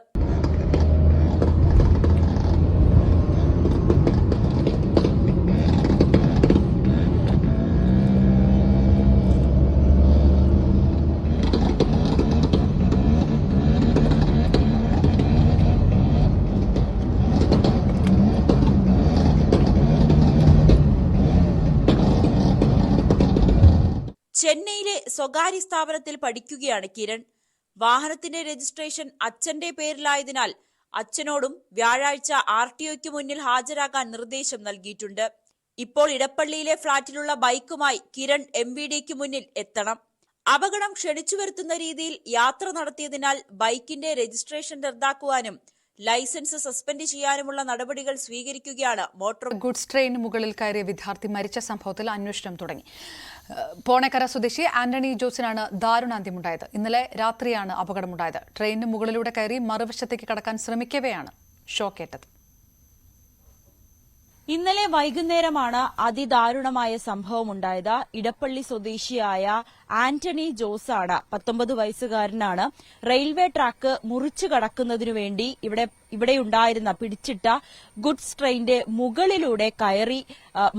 ചെന്നൈയിലെ സ്വകാര്യ സ്ഥാപനത്തിൽ പഠിക്കുകയാണ് കിരൺ. വാഹനത്തിന്റെ രജിസ്ട്രേഷൻ അച്ഛന്റെ പേരിലായതിനാൽ അച്ഛനോടും വ്യാഴാഴ്ച RTOയ്ക്ക് മുന്നിൽ ഹാജരാകാൻ നിർദ്ദേശം നൽകിയിട്ടുണ്ട്. ഇപ്പോൾ ഇടപ്പള്ളിയിലെ ഫ്ളാറ്റിലുള്ള ബൈക്കുമായി കിരൺ MVDക്ക് മുന്നിൽ എത്തണം. അപകടം ക്ഷണിച്ചു വരുത്തുന്ന രീതിയിൽ യാത്ര നടത്തിയതിനാൽ ബൈക്കിന്റെ രജിസ്ട്രേഷൻ റദ്ദാക്കുവാനും ലൈസൻസ് സസ്പെൻഡ് ചെയ്യാനുമുള്ള നടപടികൾ സ്വീകരിക്കുകയാണ് മോട്ടോർ ഗുഡ്സ് ട്രെയിന് മുകളിൽ കയറിയ വിദ്യാർത്ഥി മരിച്ച സംഭവത്തിൽ അന്വേഷണം തുടങ്ങി. പോണേക്കര സ്വദേശി ആന്റണി ജോസിനാണ് ദാരുണാന്ത്യമുണ്ടായത്. ഇന്നലെ രാത്രിയാണ് അപകടമുണ്ടായത്. ട്രെയിനിന് മുകളിലൂടെ കയറി മറുവശത്തേക്ക് കടക്കാൻ ശ്രമിക്കവെയാണ് ഷോക്കേറ്റത്. ഇന്നലെ വൈകുന്നേരമാണ് അതിദാരുണമായ സംഭവമുണ്ടായത്. ഇടപ്പള്ളി സ്വദേശിയായ ആന്റണി ജോസാണ്, 19 വയസ്സുകാരനാണ്. റെയിൽവേ ട്രാക്ക് മുറിച്ചു കടക്കുന്നതിനു വേണ്ടി ഇവിടെയുണ്ടായിരുന്ന പിടിച്ചിട്ട ഗുഡ്സ് ട്രെയിനിന്റെ മുകളിലൂടെ കയറി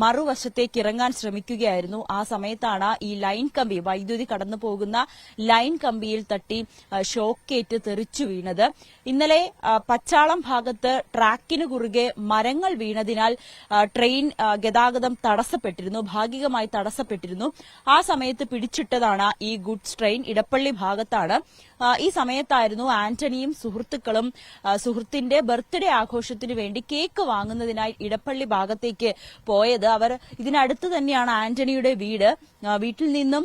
മറുവശത്തേക്ക് ഇറങ്ങാൻ ശ്രമിക്കുകയായിരുന്നു. ആ സമയത്താണ് ഈ ലൈൻ കമ്പി, വൈദ്യുതി കടന്നു പോകുന്ന ലൈൻ കമ്പിയിൽ തട്ടി ഷോക്കേറ്റ് തെറിച്ചു വീണത്. ഇന്നലെ പച്ചാളം ഭാഗത്ത് ട്രാക്കിന് കുറുകെ മരങ്ങൾ വീണതിനാൽ ട്രെയിൻ ഗതാഗതം തടസ്സപ്പെട്ടിരുന്നു, ഭാഗികമായി തടസ്സപ്പെട്ടിരുന്നു. ആ സമയത്ത് പിടിച്ചിട്ടതാണ് ഈ ഗുഡ്സ് ട്രെയിൻ. ഇടപ്പള്ളി ഭാഗത്താണ്. ഈ സമയത്തായിരുന്നു ആന്റണിയും സുഹൃത്തുക്കളും സുഹൃത്തിന്റെ ബർത്ത്ഡേ ആഘോഷത്തിന് വേണ്ടി കേക്ക് വാങ്ങുന്നതിനായി ഇടപ്പള്ളി ഭാഗത്തേക്ക് പോയത്. അവർ ഇതിനടുത്ത് തന്നെയാണ് ആന്റണിയുടെ വീട്. വീട്ടിൽ നിന്നും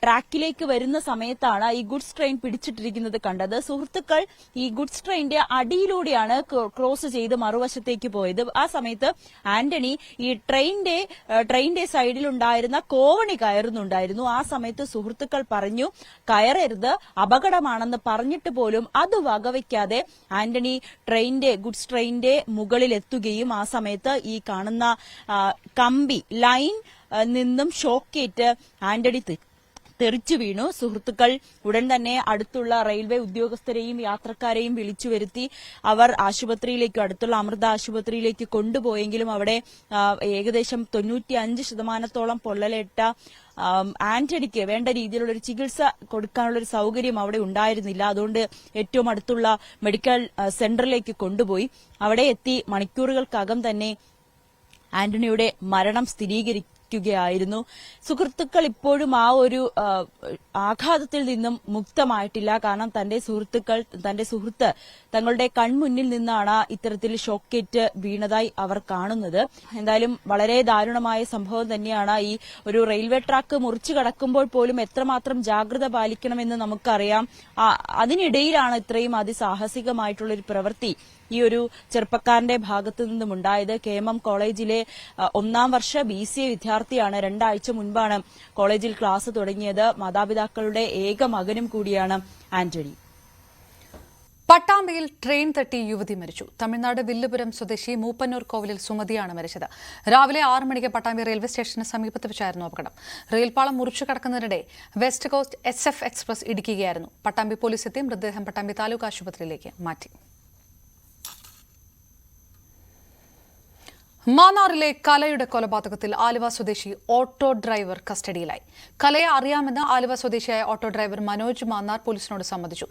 ട്രാക്കിലേക്ക് വരുന്ന സമയത്താണ് ഈ ഗുഡ്സ് ട്രെയിൻ പിടിച്ചിട്ടിരിക്കുന്നത് കണ്ടത്. സുഹൃത്തുക്കൾ ഈ ഗുഡ്സ് ട്രെയിനിന്റെ അടിയിലൂടെയാണ് ക്രോസ് ചെയ്ത് മറുവശത്തേക്ക് പോയത്. ആ സമയത്ത് ആന്റണി ഈ ട്രെയിനിന്റെ സൈഡിലുണ്ടായിരുന്ന കോവണി കയറുന്നുണ്ടായിരുന്നു. ആ സമയത്ത് സുഹൃത്തുക്കൾ പറഞ്ഞു കയറരുത്, അപകടമാണെന്ന് പറഞ്ഞിട്ട് പോലും അത് വകവയ്ക്കാതെ ആന്റണി ഗുഡ്സ് ട്രെയിനിന്റെ മുകളിലെത്തുകയും ആ സമയത്ത് ഈ കാണുന്ന കമ്പി ലൈൻ നിന്നും ഷോക്കേറ്റ് ആന്റണി തെറിച്ചു വീണു. സുഹൃത്തുക്കൾ ഉടൻ തന്നെ അടുത്തുള്ള റെയിൽവേ ഉദ്യോഗസ്ഥരെയും യാത്രക്കാരെയും വിളിച്ചു വരുത്തി അവർ അടുത്തുള്ള അമൃത ആശുപത്രിയിലേക്ക് കൊണ്ടുപോയെങ്കിലും അവിടെ ഏകദേശം 95% പൊള്ളലേറ്റ ആന്റണിക്ക് വേണ്ട രീതിയിലുള്ള ഒരു ചികിത്സ കൊടുക്കാനുള്ള ഒരു സൗകര്യം അവിടെ ഉണ്ടായിരുന്നില്ല. അതുകൊണ്ട് ഏറ്റവും അടുത്തുള്ള മെഡിക്കൽ സെന്ററിലേക്ക് കൊണ്ടുപോയി. അവിടെ എത്തി മണിക്കൂറുകൾക്കകം തന്നെ ആന്റണിയുടെ മരണം സ്ഥിരീകരിക്കുകയായിരുന്നു. സുഹൃത്തുക്കൾ ഇപ്പോഴും ആ ഒരു ആഘാതത്തിൽ നിന്നും മുക്തമായിട്ടില്ല. കാരണം തന്റെ സുഹൃത്ത് തങ്ങളുടെ കൺമുന്നിൽ നിന്നാണ് ഇത്തരത്തിൽ ഷോക്കേറ്റ് വീണതായി അവർ കാണുന്നത്. എന്തായാലും വളരെ ദാരുണമായ സംഭവം തന്നെയാണ്. ഈ ഒരു റെയിൽവേ ട്രാക്ക് മുറിച്ചു കടക്കുമ്പോൾ പോലും എത്രമാത്രം ജാഗ്രത പാലിക്കണമെന്ന് നമുക്കറിയാം. അതിനിടയിലാണ് ഇത്രയും അതിസാഹസികമായിട്ടുള്ള ഒരു പ്രവൃത്തി ഈ ഒരു ചെറുപ്പക്കാരന്റെ ഭാഗത്തു നിന്നുമുണ്ടായത്. KM കോളേജിലെ 1ാം വർഷ BCA വിദ്യാർത്ഥിയാണ്. 2 ആഴ്ച മുൻപാണ് കോളേജിൽ ക്ലാസ് തുടങ്ങിയത്. മാതാപിതാക്കളുടെ ഏക മകനും കൂടിയാണ് ആന്റണി. പട്ടാമ്പിയിൽ ട്രെയിൻ തട്ടി യുവതി മരിച്ചു. തമിഴ്നാട് വില്ലുപുരം സ്വദേശി മൂപ്പന്നൂർ കോവിലിൽ സുമതിയാണ് മരിച്ചത്. രാവിലെ 6 മണിക്ക് പട്ടാമ്പി റെയിൽവേ സ്റ്റേഷന് സമീപത്ത് വെച്ചായിരുന്നു അപകടം. റെയിൽപാളം മുറിച്ചു കടക്കുന്നതിനിടെ വെസ്റ്റ് കോസ്റ്റ് SF എക്സ്പ്രസ് ഇടിക്കുകയായിരുന്നു. പട്ടാമ്പി പോലീസ് എത്തി മൃതദേഹം പട്ടാമ്പി താലൂക്ക് ആശുപത്രിയിലേക്ക് മാറ്റി. മാന്നാറിലെ കലയുടെ കൊലപാതകത്തിൽ ആലുവ സ്വദേശി ഓട്ടോ ഡ്രൈവർ കസ്റ്റഡിയിലായി. കലയെ അറിയാമെന്ന് ആലുവ സ്വദേശിയായ ഓട്ടോ ഡ്രൈവർ മനോജ് മാന്നാർ പോലീസിനോട് സമ്മതിച്ചു.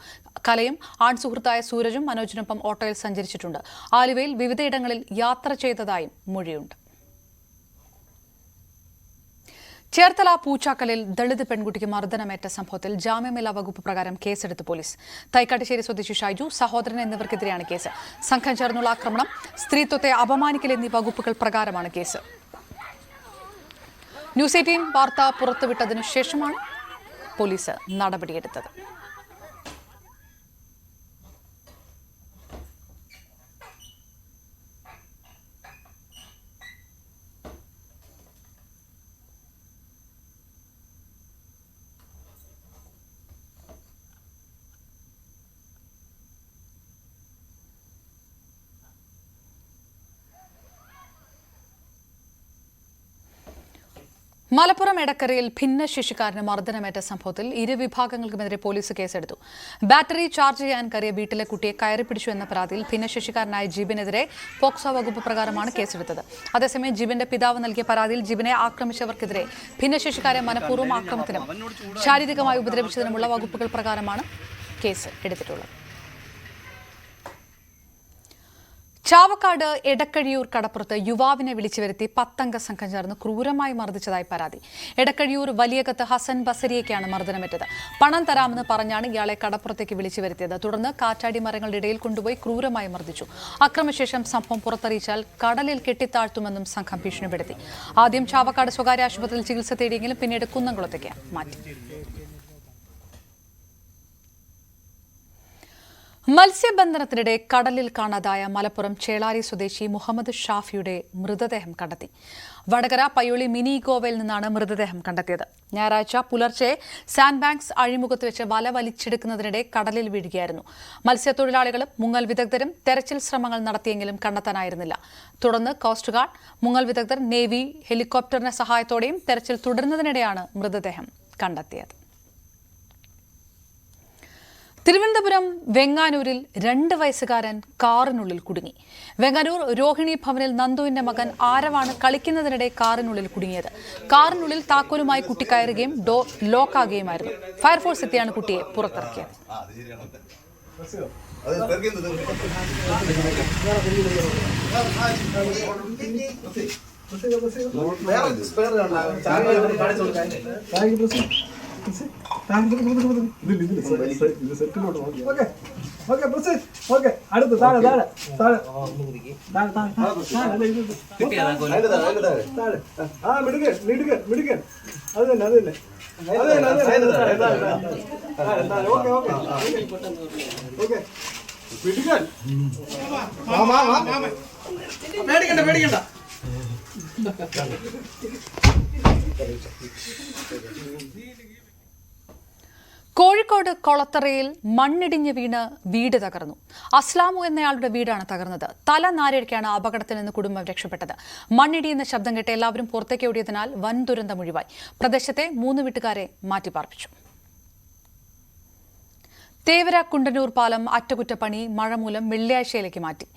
കലയും ആൺസുഹൃത്തായ സൂരജും മനോജിനൊപ്പം ഓട്ടോയിൽ സഞ്ചരിച്ചിട്ടുണ്ട്. ആലുവയിൽ വിവിധയിടങ്ങളിൽ യാത്ര ചെയ്തതായും മൊഴിയുണ്ട്. ചേർത്തല പൂച്ചാക്കലിൽ ദളിത് പെൺകുട്ടിക്ക് മർദ്ദനമേറ്റ സംഭവത്തിൽ ജാമ്യമില്ലാ വകുപ്പ് പ്രകാരം കേസെടുത്ത് പോലീസ്. തൈക്കാട്ടുശ്ശേരി സ്വദേശി ഷൈജു, സഹോദരൻ എന്നിവർക്കെതിരെയാണ് കേസ്. സംഘം ചേർന്നുള്ള ആക്രമണം, സ്ത്രീത്വത്തെ അപമാനിക്കൽ എന്നീ വകുപ്പുകൾ പ്രകാരമാണ് കേസ്. ന്യൂസ് 18 വാർത്ത പുറത്തുവിട്ടതിനു ശേഷമാണ് പോലീസ് നടപടിയെടുത്തത്. മലപ്പുറം എടക്കരയിൽ ഭിന്നശേഷിക്കാരന് മർദ്ദനമേറ്റ സംഭവത്തിൽ ഇരുവിഭാഗങ്ങൾക്കുമെതിരെ പോലീസ് കേസെടുത്തു. ബാറ്ററി ചാർജ് ചെയ്യാൻ കയറിയ വീട്ടിലെ കുട്ടിയെ കയറിപ്പിടിച്ചു എന്ന പരാതിയിൽ ഭിന്നശേഷിക്കാരനായ ജിബിനെതിരെ പോക്സോ വകുപ്പ് പ്രകാരമാണ് കേസെടുത്തത്. അതേസമയം ജിബിന്റെ പിതാവ് നൽകിയ പരാതിയിൽ ജിബിനെ ആക്രമിച്ചവർക്കെതിരെ ഭിന്നശേഷിക്കാരെ മനഃപൂർവ്വം ആക്രമണത്തിനും ശാരീരികമായി ഉപദ്രവിച്ചതിനുമുള്ള വകുപ്പുകൾ പ്രകാരമാണ് കേസ് എടുത്തിട്ടുള്ളത്. ചാവക്കാട് എടക്കഴിയൂർ കടപ്പുറത്ത് യുവാവിനെ വിളിച്ചു വരുത്തി 10 അംഗ സംഘം ചേർന്ന് ക്രൂരമായി മർദ്ദിച്ചതായി പരാതി. എടക്കഴിയൂർ വലിയകത്ത് ഹസൻ ബസരിയയ്ക്കാണ് മർദ്ദനമേറ്റത്. പണം തരാമെന്ന് പറഞ്ഞാണ് ഇയാളെ കടപ്പുറത്തേക്ക് വിളിച്ചു വരുത്തിയത്. തുടർന്ന് കാറ്റാടി മരങ്ങളുടെ ഇടയിൽ കൊണ്ടുപോയി ക്രൂരമായി മർദ്ദിച്ചു. അക്രമശേഷം സംഭവം പുറത്തറിയിച്ചാൽ കടലിൽ കെട്ടിത്താഴ്ത്തുമെന്നും സംഘം ഭീഷണിപ്പെടുത്തി. ആദ്യം ചാവക്കാട് സ്വകാര്യ ആശുപത്രിയിൽ ചികിത്സ തേടിയെങ്കിലും പിന്നീട് കുന്നംകുളത്തേക്ക് മാറ്റി. മത്സ്യബന്ധനത്തിനിടെ കടലിൽ കാണാതായ മലപ്പുറം ചേളാരി സ്വദേശി മുഹമ്മദ് ഷാഫിയുടെ മൃതദേഹം കണ്ടെത്തി. വടകര പയ്യോളി മിനി ഗോവയിൽ നിന്നാണ് മൃതദേഹം കണ്ടെത്തിയത്. ഞായറാഴ്ച പുലർച്ചെ സാൻഡ് ബാങ്ക്സ് അഴിമുഖത്ത് വെച്ച് വല വലിച്ചെടുക്കുന്നതിനിടെ കടലിൽ വീഴുകയായിരുന്നു. മത്സ്യത്തൊഴിലാളികളും മുങ്ങൽ വിദഗ്ധരും തെരച്ചിൽ ശ്രമങ്ങൾ നടത്തിയെങ്കിലും കണ്ടെത്താനായിരുന്നില്ല. തുടർന്ന് കോസ്റ്റ് ഗാർഡ്, മുങ്ങൽ വിദഗ്ധർ, നേവി ഹെലികോപ്റ്ററിന്റെ സഹായത്തോടെയും തെരച്ചിൽ തുടരുന്നതിനിടെയാണ് മൃതദേഹം കണ്ടെത്തിയത്. തിരുവനന്തപുരം വെങ്ങാനൂരിൽ 2 വയസ്സുകാരൻ കാറിനുള്ളിൽ കുടുങ്ങി. വെങ്ങാനൂർ രോഹിണി ഭവനിൽ നന്ദുവിന്റെ മകൻ ആരവാണ് കളിക്കുന്നതിനിടെ കാറിനുള്ളിൽ കുടുങ്ങിയത്. കാറിനുള്ളിൽ താക്കോലുമായി കുട്ടി കയറുകയും ഡോർ ലോക്കാകുകയുമായിരുന്നു. ഫയർഫോഴ്സ് എത്തിയാണ് കുട്ടിയെ പുറത്തിറക്കിയത്. കോഴിക്കോട് കൊളത്തറയിൽ മണ്ണിടിഞ്ഞ് വീണ് വീട് തകർന്നു. അസ്ലാമു എന്നയാളുടെ വീടാണ് തകർന്നത്. തല നാരിഴയ്ക്കാണ് അപകടത്തിൽ നിന്ന് കുടുംബം രക്ഷപ്പെട്ടത്. മണ്ണിടിയുന്ന ശബ്ദം കേട്ട് എല്ലാവരും പുറത്തേക്ക് ഓടിയതിനാൽ വൻ ദുരന്തം ഒഴിവായി. പ്രദേശത്തെ 3 വീട്ടുകാരെ മാറ്റിപ്പാർപ്പിച്ചു. തേവര കുണ്ടന്നൂർ പാലം അറ്റകുറ്റപ്പണി മഴ മൂലം വെള്ളിയാഴ്ചയിലേക്ക് മാറ്റി.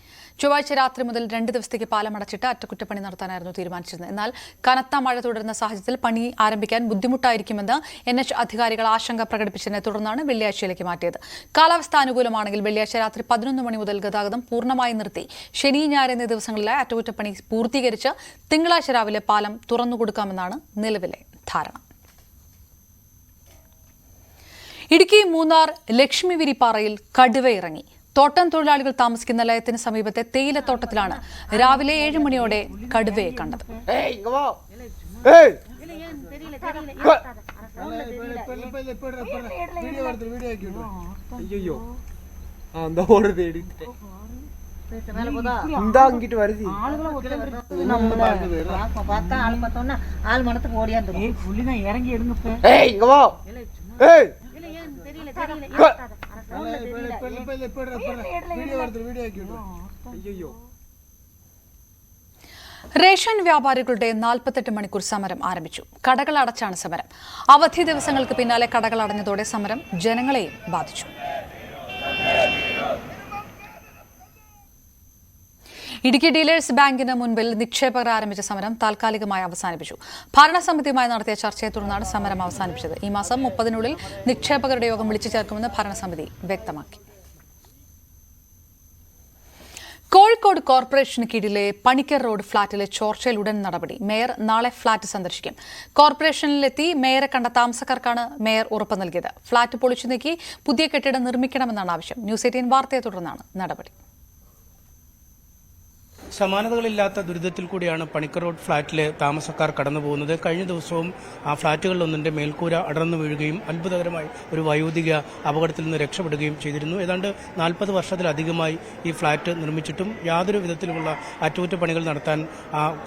ചൊവ്വാഴ്ച രാത്രി മുതൽ 2 ദിവസത്തേക്ക് പാലം അടച്ചിട്ട് അറ്റകുറ്റപ്പണി നടത്താനായിരുന്നു തീരുമാനിച്ചിരുന്നത്. എന്നാൽ കനത്ത മഴ തുടരുന്ന സാഹചര്യത്തിൽ പണി ആരംഭിക്കാൻ ബുദ്ധിമുട്ടായിരിക്കുമെന്ന് NH അധികാരികൾ ആശങ്ക പ്രകടിപ്പിച്ചതിനെ തുടർന്നാണ് വെള്ളിയാഴ്ചയിലേക്ക് മാറ്റിയത്. കാലാവസ്ഥ അനുകൂലമാണെങ്കിൽ വെള്ളിയാഴ്ച രാത്രി 11 മണി മുതൽ ഗതാഗതം പൂർണ്ണമായി നിർത്തി ശനി, ഞായർ എന്നീ ദിവസങ്ങളിലായി അറ്റകുറ്റപ്പണി പൂർത്തീകരിച്ച് തിങ്കളാഴ്ച രാവിലെ പാലം തുറന്നുകൊടുക്കാമെന്നാണ് നിലവിലെ ധാരണ. ഇടുക്കി മൂന്നാർ ലക്ഷ്മിവിരിപ്പാറയിൽ കടുവ ഇറങ്ങി. തോട്ടം തൊഴിലാളികൾ താമസിക്കുന്ന ലയത്തിന് സമീപത്തെ തേയിലത്തോട്ടത്തിലാണ് രാവിലെ 7 മണിയോടെ കടുവയെ കണ്ടത്. റേഷൻ വ്യാപാരികളുടെ 48 മണിക്കൂർ സമരം ആരംഭിച്ചു. കടകൾ അടച്ചാണ് സമരം. അവധി ദിവസങ്ങൾക്ക് പിന്നാലെ കടകൾ അടഞ്ഞതോടെ സമരം ജനങ്ങളെയും ബാധിച്ചു. ഇടുക്കി ഡീലേഴ്സ് ബാങ്കിന് മുൻപിൽ നിക്ഷേപകർ ആരംഭിച്ച സമരം താൽക്കാലികമായി അവസാനിപ്പിച്ചു. ഭരണസമിതിയുമായി നടത്തിയ ചർച്ചയെ തുടർന്നാണ് സമരം അവസാനിപ്പിച്ചത്. ഈ മാസം 30-നുള്ളിൽ നിക്ഷേപകരുടെ യോഗം വിളിച്ചു ചേർക്കുമെന്ന് ഭരണസമിതി വ്യക്തമാക്കി. കോഴിക്കോട് കോർപ്പറേഷന് കീഴിലെ പണിക്കർ റോഡ് ഫ്ളാറ്റിലെ ചോർച്ചയിൽ ഉടൻ നടപടി. മേയർ നാളെ ഫ്ളാറ്റ് സന്ദർശിക്കും. കോർപ്പറേഷനിലെത്തി മേയറെ കണ്ട താമസക്കാർക്കാണ് മേയർ ഉറപ്പ് നൽകിയത്. ഫ്ളാറ്റ് പൊളിച്ചു നീക്കി പുതിയ കെട്ടിടം നിർമ്മിക്കണമെന്നാണ് ആവശ്യം. ന്യൂസ് 18 വാർത്തയെ തുടർന്നാണ് നടപടി. സമാനതകളില്ലാത്ത ദുരിതത്തിൽ കൂടിയാണ് പണിക്കർ റോഡ് ഫ്ളാറ്റിലെ താമസക്കാർ കടന്നുപോകുന്നത്. കഴിഞ്ഞ ദിവസവും ആ ഫ്ളാറ്റുകളിലൊന്നിന്റെ മേൽക്കൂര അടർന്നു വീഴുകയും അത്ഭുതകരമായി ഒരു വയോധിക അപകടത്തിൽ നിന്ന് രക്ഷപ്പെടുകയും ചെയ്തിരുന്നു. ഏതാണ്ട് 40 വർഷത്തിലധികമായി ഈ ഫ്ളാറ്റ് നിർമ്മിച്ചിട്ടും യാതൊരു വിധത്തിലുമുള്ള അറ്റകുറ്റപ്പണികൾ നടത്താൻ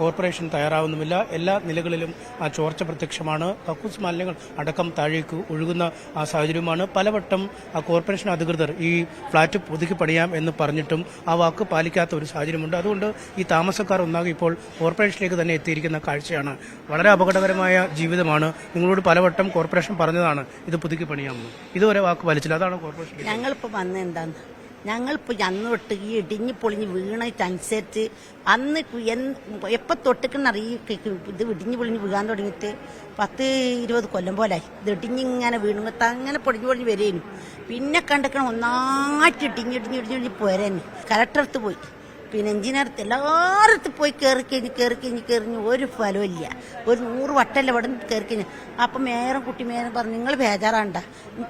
കോർപ്പറേഷൻ തയ്യാറാവുന്നുമില്ല. എല്ലാ നിലകളിലും ചോർച്ച പ്രത്യക്ഷമാണ്. കക്കൂസ് മാലിന്യങ്ങൾ അടക്കം താഴേക്ക് ഒഴുകുന്ന സാഹചര്യമാണ്. പലവട്ടം കോർപ്പറേഷൻ അധികൃതർ ഈ ഫ്ളാറ്റ് പുതുക്കി പണിയാം എന്ന് പറഞ്ഞിട്ടും ആ വാക്ക് പാലിക്കാത്ത ഒരു സാഹചര്യമുണ്ട്. അതുകൊണ്ട് ഈ താമസക്കാർ ഒന്നാകെ ഇപ്പോൾ കോർപ്പറേഷനിലേക്ക് തന്നെ എത്തിയിരിക്കുന്ന കാഴ്ചയാണ്. വളരെ അപകടകരമായ ജീവിതമാണ്. നിങ്ങളോട് പലവട്ടം കോർപ്പറേഷൻ പറഞ്ഞതാണ് ഇത് പുതുക്കി പണിയാമെന്ന്. ഇതുവരെ വാക്ക് പാലിച്ചില്ല. അതാണ് കോർപ്പറേഷൻ. ഞങ്ങളിപ്പോൾ വന്നത് എന്താന്ന്, ഞങ്ങളിപ്പോൾ അന്ന് തൊട്ട് ഈ ഇടിഞ്ഞ് പൊളിഞ്ഞ് വീണതനുസരിച്ച് അന്ന് എപ്പോൾ തൊട്ടിക്കുന്നറിയ ഇത് ഇടിഞ്ഞ് പൊളിഞ്ഞ് വീഴാൻ തുടങ്ങിയിട്ട് 10-20 കൊല്ലം പോലായി. ഇത് ഇടിഞ്ഞിങ്ങനെ വീണുമ്പത്ത് അങ്ങനെ പൊടിഞ്ഞ് പൊളിഞ്ഞ് വരേനു. പിന്നെ കണ്ടിക്കണം ഒന്നായിട്ട് ഇടിഞ്ഞിടിഞ്ഞിടിഞ്ഞിടിഞ്ഞ് പോരേന്. കലക്ടറടുത്ത് പോയി, പിന്നെ എഞ്ചിനീയർത്ത് എല്ലായിടത്തും പോയി കയറിക്കഴിഞ്ഞ് ഒരു ഫലമില്ല. ഒരു 100 വട്ടമല്ല ഇവിടെ കയറിക്കഴിഞ്ഞ്. അപ്പം മേയറും മേയറും പറഞ്ഞു, നിങ്ങൾ ബേജാറാണ്ട,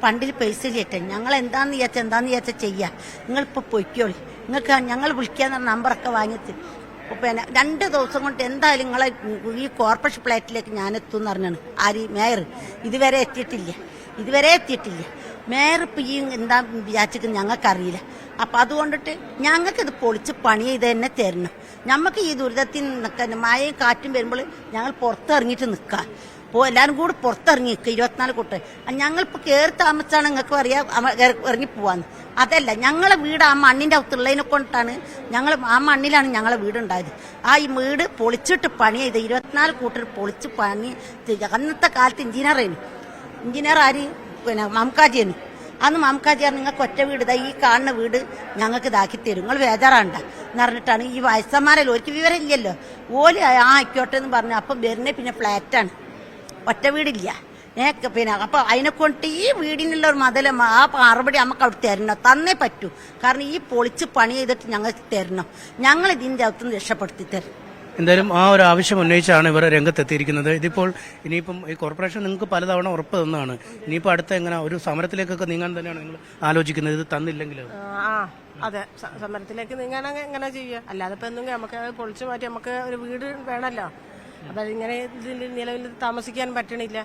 ഫണ്ടിൽ പൈസ ഇല്ലേറ്റ, ഞങ്ങൾ എന്താന്ന് വിചാരിച്ചാൽ ചെയ്യാം, നിങ്ങളിപ്പോൾ പൊയ്ക്കോളി, നിങ്ങൾക്ക് ഞങ്ങൾ വിളിക്കാന്ന് നമ്പറൊക്കെ വാങ്ങിയിട്ട് പിന്നെ 2 ദിവസം കൊണ്ട് എന്തായാലും നിങ്ങളെ ഈ കോർപ്പറേഷൻ ഫ്ലാറ്റിലേക്ക് ഞാൻ എത്തും എന്ന് പറഞ്ഞാണ് മേയർ. ഇതുവരെ എത്തിയിട്ടില്ല. മേയർ ഇപ്പം ഈ എന്താ വിചാരിച്ചിട്ട് ഞങ്ങൾക്കറിയില്ല. അപ്പം അതുകൊണ്ടിട്ട് ഞങ്ങൾക്ക് ഇത് പൊളിച്ച് പണി ചെയ്ത് തന്നെ തരണം. നമുക്ക് ഈ ദുരിതത്തിൽ നിൽക്കാൻ മഴയും കാറ്റും വരുമ്പോൾ ഞങ്ങൾ പുറത്തിറങ്ങിയിട്ട് നിൽക്കാം. എല്ലാവരും കൂടി പുറത്തിറങ്ങി നിൽക്കുക 24 കൂട്ടർ. ഞങ്ങളിപ്പോൾ കയറി താമസിച്ചാണ് നിങ്ങൾക്ക് അറിയാം ഇറങ്ങി പോവാന്ന്. അതല്ല, ഞങ്ങളെ വീട് ആ മണ്ണിൻ്റെ അകത്തുള്ളതിനെ കൊണ്ടിട്ടാണ് ആ മണ്ണിലാണ് ഞങ്ങളെ വീടുണ്ടായത്. ആ ഈ വീട് പൊളിച്ചിട്ട് പണി ചെയ്ത് 24 കൂട്ടർ പൊളിച്ച് പണി. അന്നത്തെ കാലത്ത് എഞ്ചിനീയർ ആര് മംകാജിയാണ്. അന്ന് മംകാജിയാണ് നിങ്ങൾക്ക് ഒറ്റ വീട് ഈ കാണുന്ന വീട് ഞങ്ങൾക്ക് ഇതാക്കി തരും, നിങ്ങൾ ബേജാറാണ്ട എന്ന് പറഞ്ഞിട്ടാണ്. ഈ വയസ്സന്മാരല്ലോ, ഒരിക്കൽ വിവരമില്ലല്ലോ, ഓല് ആയിക്കോട്ടെ എന്ന് പറഞ്ഞു. അപ്പം വരുന്നേ പിന്നെ ഫ്ലാറ്റാണ്, ഒറ്റ വീടില്ല. പിന്നെ അപ്പൊ അതിനെ കൊണ്ട് ഈ വീടിനുള്ള ഒരു മതിൽ ആ മറുപടി നമുക്ക് അവിടെ തരണം, തന്നേ പറ്റൂ. കാരണം ഈ പൊളിച്ച് പണി ചെയ്തിട്ട് ഞങ്ങൾക്ക് തരണം, ഞങ്ങൾ ഇതിൻ്റെ അകത്തുനിന്ന് രക്ഷപ്പെടുത്തി തരും. എന്തായാലും ആ ഒരു ആവശ്യം ഉന്നയിച്ചാണ് ഇവർ രംഗത്തെത്തിയിരിക്കുന്നത്. ഇതിപ്പോൾ ഇനിയിപ്പം ഈ കോർപ്പറേഷൻ നിങ്ങൾക്ക് പലതവണ ഉറപ്പ് തന്നതാണ്. ഇനിയിപ്പോൾ അടുത്ത എങ്ങനെ ഒരു സമരത്തിലേക്കൊക്കെ നീങ്ങാൻ തന്നെയാണ് നിങ്ങൾ ആലോചിക്കുന്നത്, ഇത് തന്നില്ലെങ്കിൽ? അതെ, സമരത്തിലേക്ക് നീങ്ങാൻ എങ്ങനെ ചെയ്യുക? അല്ലാതെ ഇപ്പം എന്തെങ്കിലും നമുക്ക് പൊളിച്ചു മാറ്റി നമുക്ക് ഒരു വീട് വേണമല്ലോ. അപ്പം അതിങ്ങനെ ഇതിൻ്റെ നിലവിൽ താമസിക്കാൻ പറ്റണില്ല.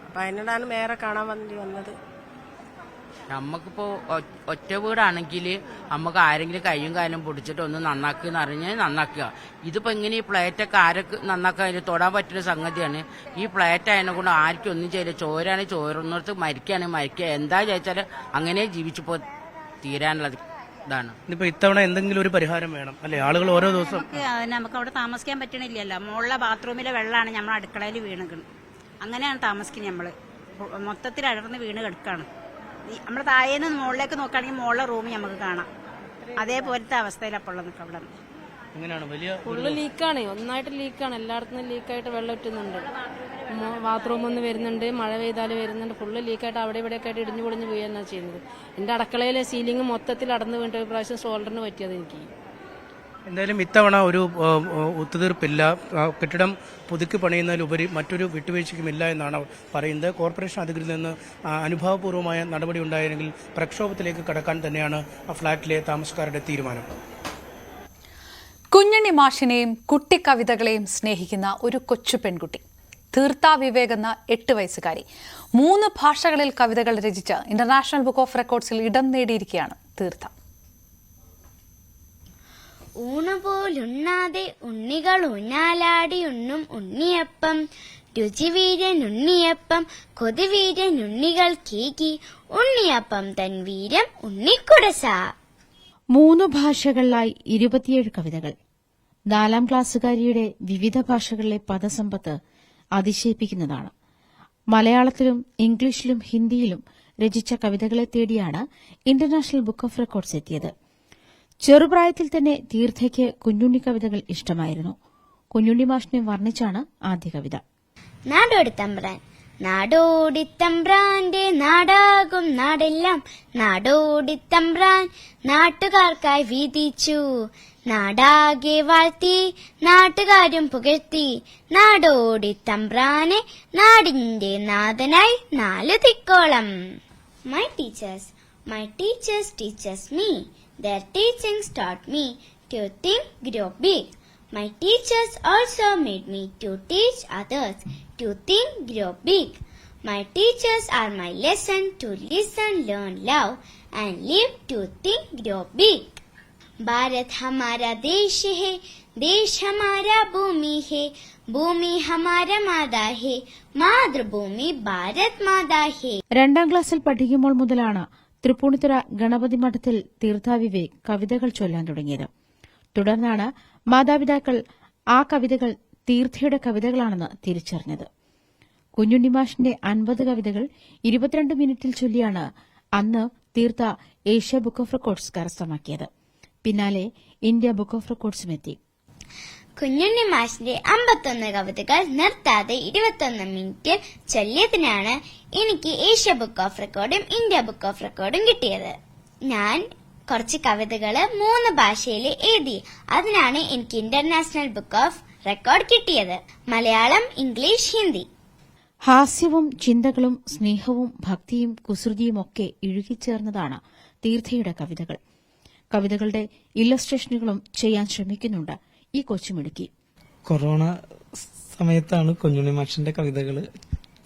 അപ്പം അതിനോടാണ് മേയറെ കാണാൻ വന്നത്. നമുക്കിപ്പോൾ ഒറ്റ വീടാണെങ്കിൽ നമുക്ക് ആരെങ്കിലും കയ്യും കാലും പൊടിച്ചിട്ട് ഒന്ന് നന്നാക്കുക എന്ന് അറിഞ്ഞാൽ നന്നാക്കുക. ഇതിപ്പോൾ ഇങ്ങനെ ഈ പ്ലേറ്റൊക്കെ ആരൊക്കെ നന്നാക്കാൻ തൊടാൻ പറ്റുന്ന സംഗതിയാണ്. ഈ പ്ലേറ്റ് അതിനെ കൊണ്ട് ആർക്കും ഒന്നും ചെയ്യില്ല. ചോരാണെങ്കിൽ ചോരുന്നിടത്ത് മരിക്കുകയാണെങ്കിൽ മരിക്കുക. എന്താ ചോദിച്ചാൽ അങ്ങനെ ജീവിച്ചപ്പോൾ തീരാനുള്ളത് ഇതാണ്. ഇനിയിപ്പോൾ ഇത്തവണ എന്തെങ്കിലും ഒരു പരിഹാരം വേണം അല്ലേ? ആളുകൾ ഓരോ ദിവസം നമുക്ക് അവിടെ താമസിക്കാൻ പറ്റണില്ലല്ലോ. മുകളിലെ ബാത്റൂമിലെ വെള്ളമാണ് നമ്മൾ അടുക്കളയിൽ വീണുകണ്. അങ്ങനെയാണ് താമസിക്കുന്നത്. നമ്മൾ മൊത്തത്തിൽ അടർന്ന് വീണ് കിടക്കാണ്. നമ്മൾ താഴേന്ന് മുകളിലേക്ക് നോക്കുകയാണെങ്കിൽ മുകളിലെ റൂമിൽ നമുക്ക് കാണാം. അതേപോലത്തെ അവസ്ഥയിലപ്പോൾ അവിടെ ഫുള്ള് ലീക്കാണ്, ഒന്നായിട്ട് ലീക്കാണ്. എല്ലായിടത്തും ലീക്കായിട്ട് വെള്ളം ഇറ്റുന്നുണ്ട്. ബാത്റൂമൊന്നും വരുന്നുണ്ട്, മഴ പെയ്താൽ വരുന്നുണ്ട്. ഫുള്ള് ലീക്കായിട്ട് അവിടെ ഇവിടെയൊക്കെ ആയിട്ട് ഇടിഞ്ഞു പൊളിഞ്ഞ് പോയാണ് ചെയ്യുന്നത്. എൻ്റെ അടുക്കളയിലെ സീലിംഗ് മൊത്തത്തിൽ അടർന്നു വീണിട്ട് ഒരു പ്രാവശ്യം ഷോൾഡറിന് പറ്റിയത് എനിക്ക്. എന്തായാലും ഇത്തവണ ഒരു ഒത്തുതീർപ്പില്ല. കെട്ടിടം പുതുക്കി പണിയുന്നതിലുപരി മറ്റൊരു വിട്ടുവീഴ്ചയ്ക്കുമില്ല എന്നാണ് പറയുന്നത്. കോർപ്പറേഷൻ അധികൃതരിൽ നിന്ന് അനുഭാവപൂർവമായ നടപടി ഉണ്ടായെങ്കിൽ പ്രക്ഷോഭത്തിലേക്ക് കടക്കാൻ തന്നെയാണ് ആ ഫ്ളാറ്റിലെ താമസക്കാരുടെ തീരുമാനം. കുഞ്ഞണ്ണി മാഷിനെയും കുട്ടിക്കവിതകളെയും സ്നേഹിക്കുന്ന ഒരു കൊച്ചു പെൺകുട്ടി, തീർത്ത വിവേക് എന്ന 8 വയസ്സുകാരി 3 ഭാഷകളിൽ കവിതകൾ രചിച്ച് ഇന്റർനാഷണൽ ബുക്ക് ഓഫ് റെക്കോർഡ്സിൽ ഇടം നേടിയിരിക്കുകയാണ് തീർത്ത. ഊണുപോലുണ്ണാതെ ഉണ്ണികൾ ഊഞ്ഞാലാടി ഉണ്ണും ഉണ്ണിയപ്പം, രുചിവീരൻ ഉണ്ണിയപ്പം കൊതിവീരൻ ഉണ്ണികൾ കീകി, ഉണ്ണിയപ്പം തൻ വീരം ഉണ്ണിക്കുടസ. 3 ഭാഷകളിലായി 27 കവിതകൾ. 4ാം ക്ലാസ്സുകാരിയുടെ വിവിധ ഭാഷകളിലെ പദസമ്പത്ത് അതിശയിപ്പിക്കുന്നതാണ്. മലയാളത്തിലും ഇംഗ്ലീഷിലും ഹിന്ദിയിലും രചിച്ച കവിതകളെ തേടിയാണ് ഇന്റർനാഷണൽ ബുക്ക് ഓഫ് റെക്കോർഡ്സ് എത്തിയത്. ചെറുപ്രായത്തിൽ തന്നെ തീർത്ഥയ്ക്ക് കുഞ്ഞുണ്ണി കവിതകൾ ഇഷ്ടമായിരുന്നു. കുഞ്ഞുണ്ണി മാഷിനെ വർണ്ണിച്ചാണ് ആദ്യ കവിത. നാടോടിത്തമ്പ്രാൻ നാടോടിത്തമ്പ്രാന്റെ നാടാകും നാടെല്ലാം നാടോടിത്തമ്പ്രാൻ നാട്ടുകാർക്കായി വീതിച്ചു, നാടാകെ വാഴ്ത്തി നാട്ടുകാരും പുകഴ്ത്തി, നാടോടിത്തമ്പ്രാനെ നാടിന്റെ നാഥനായി 4 ദിക്കോളം. My teachers teaches me. Their teachings taught me to think, grow big. My teachers also made me to teach others to think, grow big. My teachers are my lesson to listen, learn, love, and live to think, grow big. Bharat हमारा देश है, देश हमारा भूमि है, ഭൂമി ഹമാര മാതാ ഹേ, മാതൃഭൂമി ഭാരത് മാതാ ഹേ. 2ാം ക്ലാസ്സിൽ പഠിക്കുമ്പോൾ മുതലാണ് തൃപ്പൂണിത്തുറ ഗണപതി മഠത്തിൽ തീർത്ഥ വിവേക് കവിതകൾ ചൊല്ലാൻ തുടങ്ങിയത്. തുടർന്നാണ് മാതാപിതാക്കൾ ആ കവിതകൾ തീർത്ഥയുടെ കവിതകളാണെന്ന് തിരിച്ചറിഞ്ഞത്. കുഞ്ഞുണ്ണി മാഷിന്റെ 50 കവിതകൾ 22 മിനിറ്റിൽ ചൊല്ലിയാണ് അന്ന് തീർത്ഥ ഏഷ്യ ബുക്ക് ഓഫ് റെക്കോർഡ്സ് കരസ്ഥമാക്കിയത്. പിന്നാലെ ഇന്ത്യ ബുക്ക് ഓഫ് റെക്കോർഡ്സും എത്തി. കുഞ്ഞുണ്ണി മാഷിന്റെ 51 കവിതകൾ നിർത്താതെ 21 മിനിറ്റിൽ ചൊല്ലിയതിനാണ് എനിക്ക് ഏഷ്യ ബുക്ക് ഓഫ് റെക്കോർഡും ഇന്ത്യ ബുക്ക് ഓഫ് റെക്കോർഡും കിട്ടിയത്. ഞാൻ കുറച്ച് കവിതകൾ 3 ഭാഷയിൽ എഴുതി. അതിനാണ് എനിക്ക് ഇന്റർനാഷണൽ ബുക്ക് ഓഫ് റെക്കോർഡ് കിട്ടിയത്. മലയാളം, ഇംഗ്ലീഷ്, ഹിന്ദി. ഹാസ്യവും ചിന്തകളും സ്നേഹവും ഭക്തിയും കുസൃതിയുമൊക്കെ ഇഴുകിച്ചേർന്നതാണ് തീർത്ഥയുടെ കവിതകൾ. കവിതകളുടെ ഇല്ലസ്ട്രേഷനുകളും ചെയ്യാൻ ശ്രമിക്കുന്നുണ്ട് ഈ കൊച്ചുമിടുക്കി. കൊറോണ സമയത്താണ് കുഞ്ഞുണ്ണി മാഷിന്റെ കവിതകൾ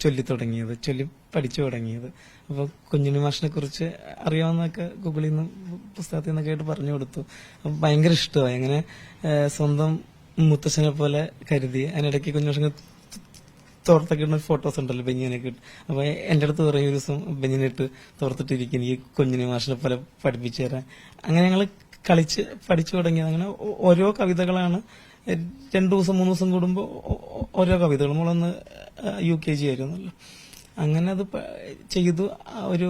ചൊല്ലി തുടങ്ങിയത്, ചൊല്ലി പഠിച്ചു തുടങ്ങിയത്. അപ്പോൾ കുഞ്ഞുണ്ണി മാഷിനെ കുറിച്ച് അറിയാവുന്നതൊക്കെ ഗൂഗിളിൽ നിന്ന് പുസ്തകത്തിൽ നിന്നൊക്കെ ആയിട്ട് പറഞ്ഞു കൊടുത്തു. അപ്പം ഭയങ്കര ഇഷ്ടമായി. അങ്ങനെ സ്വന്തം മുത്തശ്ശനെ പോലെ കരുതി. അതിനിടയ്ക്ക് കുഞ്ഞുമാഷിന് തോർത്തൊക്കെ ഇടുന്ന ഫോട്ടോസ് ഉണ്ടല്ലോ, ബെഞ്ഞിനൊക്കെ ഇട്ട്. അപ്പോൾ എൻ്റെ അടുത്ത് പറയും ഒരു ദിവസം ബെഞ്ഞിനിട്ട് തോർത്തിട്ടിരിക്കും, എനിക്ക് കുഞ്ഞുണ്ണി മാഷിനെ പോലെ പഠിപ്പിച്ചു തരാൻ. അങ്ങനെ ഞങ്ങൾ കളിച്ച് പഠിച്ചു തുടങ്ങിയത്. അങ്ങനെ ഓരോ കവിതകളാണ് 2 ദിവസം 3 ദിവസം കൂടുമ്പോൾ ഓരോ കവിതകൾ. നമ്മളൊന്ന് UKG ആയിരുന്നല്ലോ. അങ്ങനെ അത് ചെയ്തു. ഒരു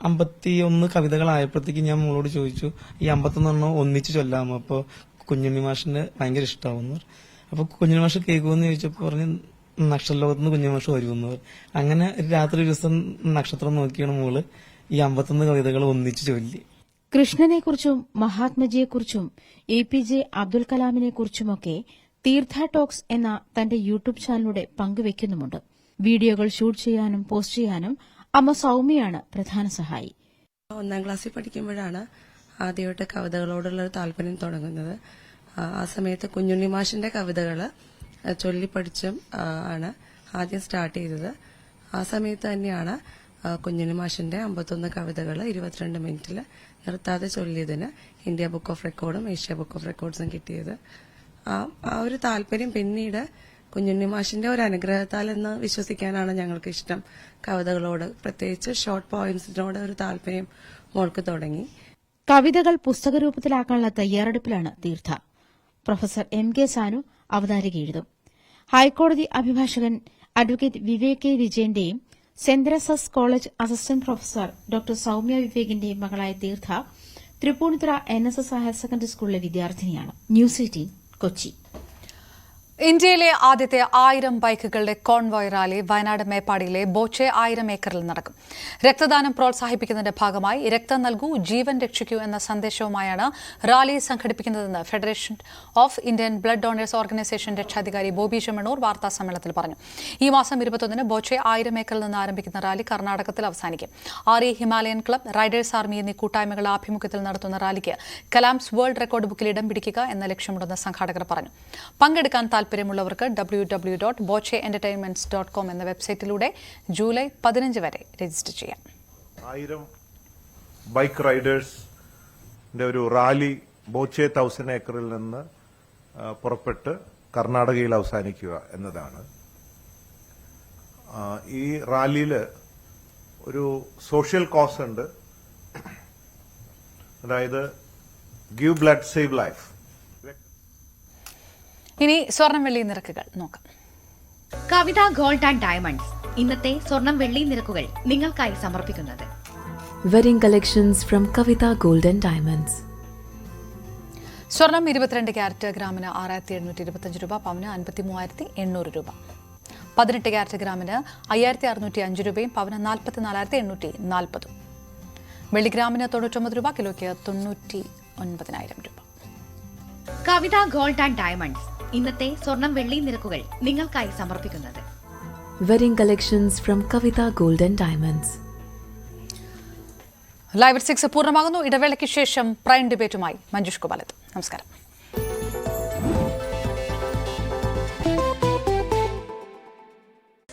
51 കവിതകളായപ്പോഴത്തേക്ക് ഞാൻ മോളോട് ചോദിച്ചു, ഈ 51 ഒന്നിച്ച് ചൊല്ലാമോ? അപ്പോൾ കുഞ്ഞുണ്ണി മാഷിന് ഭയങ്കര ഇഷ്ടമാവുന്നു. അപ്പോൾ കുഞ്ഞുണ്ണി മാഷ് കേൾക്കുമെന്ന് ചോദിച്ചപ്പോൾ പറഞ്ഞ് നക്ഷത്രലോകത്തുനിന്ന് കുഞ്ഞുണ്ണി മാഷ് വരുമെന്ന് പറഞ്ഞു. അങ്ങനെ രാത്രി ഒരു ദിവസം നക്ഷത്രം നോക്കിയാണ് മോള് ഈ 51 കവിതകൾ ഒന്നിച്ച് ചൊല്ലി. കൃഷ്ണനെക്കുറിച്ചും മഹാത്മജിയെക്കുറിച്ചും APJ അബ്ദുൽ കലാമിനെക്കുറിച്ചുമൊക്കെ തീർത്ഥ ടോക്സ് എന്ന തന്റെ യൂട്യൂബ് ചാനലിലൂടെ പങ്കുവെക്കുന്നുമുണ്ട്. വീഡിയോകൾ ഷൂട്ട് ചെയ്യാനും പോസ്റ്റ് ചെയ്യാനും അമ്മ സൌമ്യയാണ് പ്രധാന സഹായി. 1ാം ക്ലാസ്സിൽ പഠിക്കുമ്പോഴാണ് ആദ്യമായിട്ട് കവിതകളോടുള്ള ഒരു താല്പര്യം തുടങ്ങുന്നത്. ആ സമയത്ത് കുഞ്ഞുണ്ണി മാഷിന്റെ കവിതകൾ ചൊല്ലിപ്പഠിച്ചും ആണ് ആദ്യം സ്റ്റാർട്ട് ചെയ്തത്. ആ സമയത്ത് തന്നെയാണ് കുഞ്ഞുണ്ണി മാഷിന്റെ 51 കവിതകൾ 22 മിനിറ്റിൽ നിർത്താതെ ചൊല്ലിയതിന് ഇന്ത്യ ബുക്ക് ഓഫ് റെക്കോർഡും ഏഷ്യ ബുക്ക് ഓഫ് റെക്കോർഡ്സും കിട്ടിയത്. ആ ഒരു താല്പര്യം പിന്നീട് കുഞ്ഞുണ്ണി മാഷിന്റെ ഒരു അനുഗ്രഹത്താൽ എന്ന് വിശ്വസിക്കാനാണ് ഞങ്ങൾക്ക് ഇഷ്ടം. കവിതകളോട്, പ്രത്യേകിച്ച് ഷോർട്ട് പോയിന്റ്സിനോട് ഒരു താല്പര്യം മോൾക്ക് തുടങ്ങി. കവിതകൾ പുസ്തകരൂപത്തിലാക്കാനുള്ള തയ്യാറെടുപ്പിലാണ് തീർത്ഥ. പ്രൊഫസർ MK സാനു അവതാരിക എഴുതും. ഹൈക്കോടതി അഭിഭാഷകൻ അഡ്വക്കേറ്റ് വിവേക് കെ വിജയന്റെയും saint Teresa's college assistant professor doctor Soumya വിവേകിന്റെയും മകളായ Theertha Tripunithura NSS higher secondary സ്കൂളിലെ വിദ്യാർത്ഥിനിയാണ്. ന്യൂസ് 18 കൊച്ചി. ഇന്ത്യയിലെ ആദ്യത്തെ 1000 ബൈക്കുകളുടെ കോൺവോയ് റാലി വയനാട് മേപ്പാടിയിലെ ബോച്ചെ 1000 ഏക്കറിൽ നടക്കും. രക്തദാനം പ്രോത്സാഹിപ്പിക്കുന്നതിന്റെ ഭാഗമായി രക്തം നൽകൂ, ജീവൻ രക്ഷിക്കൂ എന്ന സന്ദേശവുമായാണ് റാലി സംഘടിപ്പിക്കുന്നതെന്ന് federation of Indian blood donors organisation രക്ഷാധികാരി ബോബി ചെമ്മണ്ണൂർ വാർത്താസമ്മേളനത്തിൽ പറഞ്ഞു. ഈ മാസം 21-ന് ബോച്ചെ 1000 ഏക്കറിൽ നിന്ന് ആരംഭിക്കുന്ന റാലി കർണാടകത്തിൽ അവസാനിക്കും. RE Himalayan club, Riders army എന്നീ കൂട്ടായ്മകളുടെ ആഭിമുഖ്യത്തിൽ നടത്തുന്ന റാലിക്ക് കലാംസ് വേൾഡ് റെക്കോർഡ് ബുക്കിൽ ഇടം പിടിക്കുക എന്ന ലക്ഷ്യമുണ്ടെന്ന് സംഘാടകർ പറഞ്ഞു. പങ്കെടുക്കാൻ താൽപര്യമുള്ളവർക്ക് www.bocheentertainments.com എന്ന വെബ്സൈറ്റിലൂടെ ജൂലൈ 15 വരെ രജിസ്റ്റർ ചെയ്യാം. 1000 ബൈക്ക് റൈഡേഴ്സിന്റെ ഒരു റാലി ബോച്ചെ 1000 ഏക്കറിൽ നിന്ന് പുറപ്പെട്ട് കർണാടകയിൽ അവസാനിക്കുക എന്നതാണ്. ഈ റാലിയിൽ ഒരു സോഷ്യൽ കോസ് ഉണ്ട്. അതായത് ഗിവ് ബ്ലഡ് സേവ് ലൈഫ്. ഇനി സ്വർണം വെള്ളി നിരക്കുകൾ നോക്കാം. കവിത ഗോൾഡ് ആൻഡ് ഡയമണ്ട്സ് ഇന്നത്തെ സ്വർണം വെള്ളി നിരക്കുകൾ നിങ്ങൾക്കായി സമർപ്പിക്കുന്നത് wedding collections from Kavitha gold and diamonds. സ്വർണം 22 ക്യാരറ്റ് ഗ്രാമിന് 6725 രൂപ, പവന് 53,800 രൂപ. 18 ക്യാരറ്റ് ഗ്രാമിന് 5605 രൂപയും പവന് 44,840. വെള്ളിഗ്രാമിന് 99 രൂപ, കിലോയ്ക്ക് 99,000 രൂപ. കവിത ഗോൾഡ് ആൻഡ് ഡയമണ്ട്സ് ഇന്നത്തെ സ്വർണം വെള്ളി നിരക്കുകൾ നിങ്ങൾക്കായി സമർപ്പിക്കുന്നത് wedding collections from Kavitha gold and diamonds. Live 6 പൂർണ്ണമാകുന്നു. ഇടവേളയ്ക്ക് ശേഷം പ്രൈം ഡിബേറ്റുമായി മഞ്ജുഷ് ഗോപാലത്ത്. നമസ്കാരം.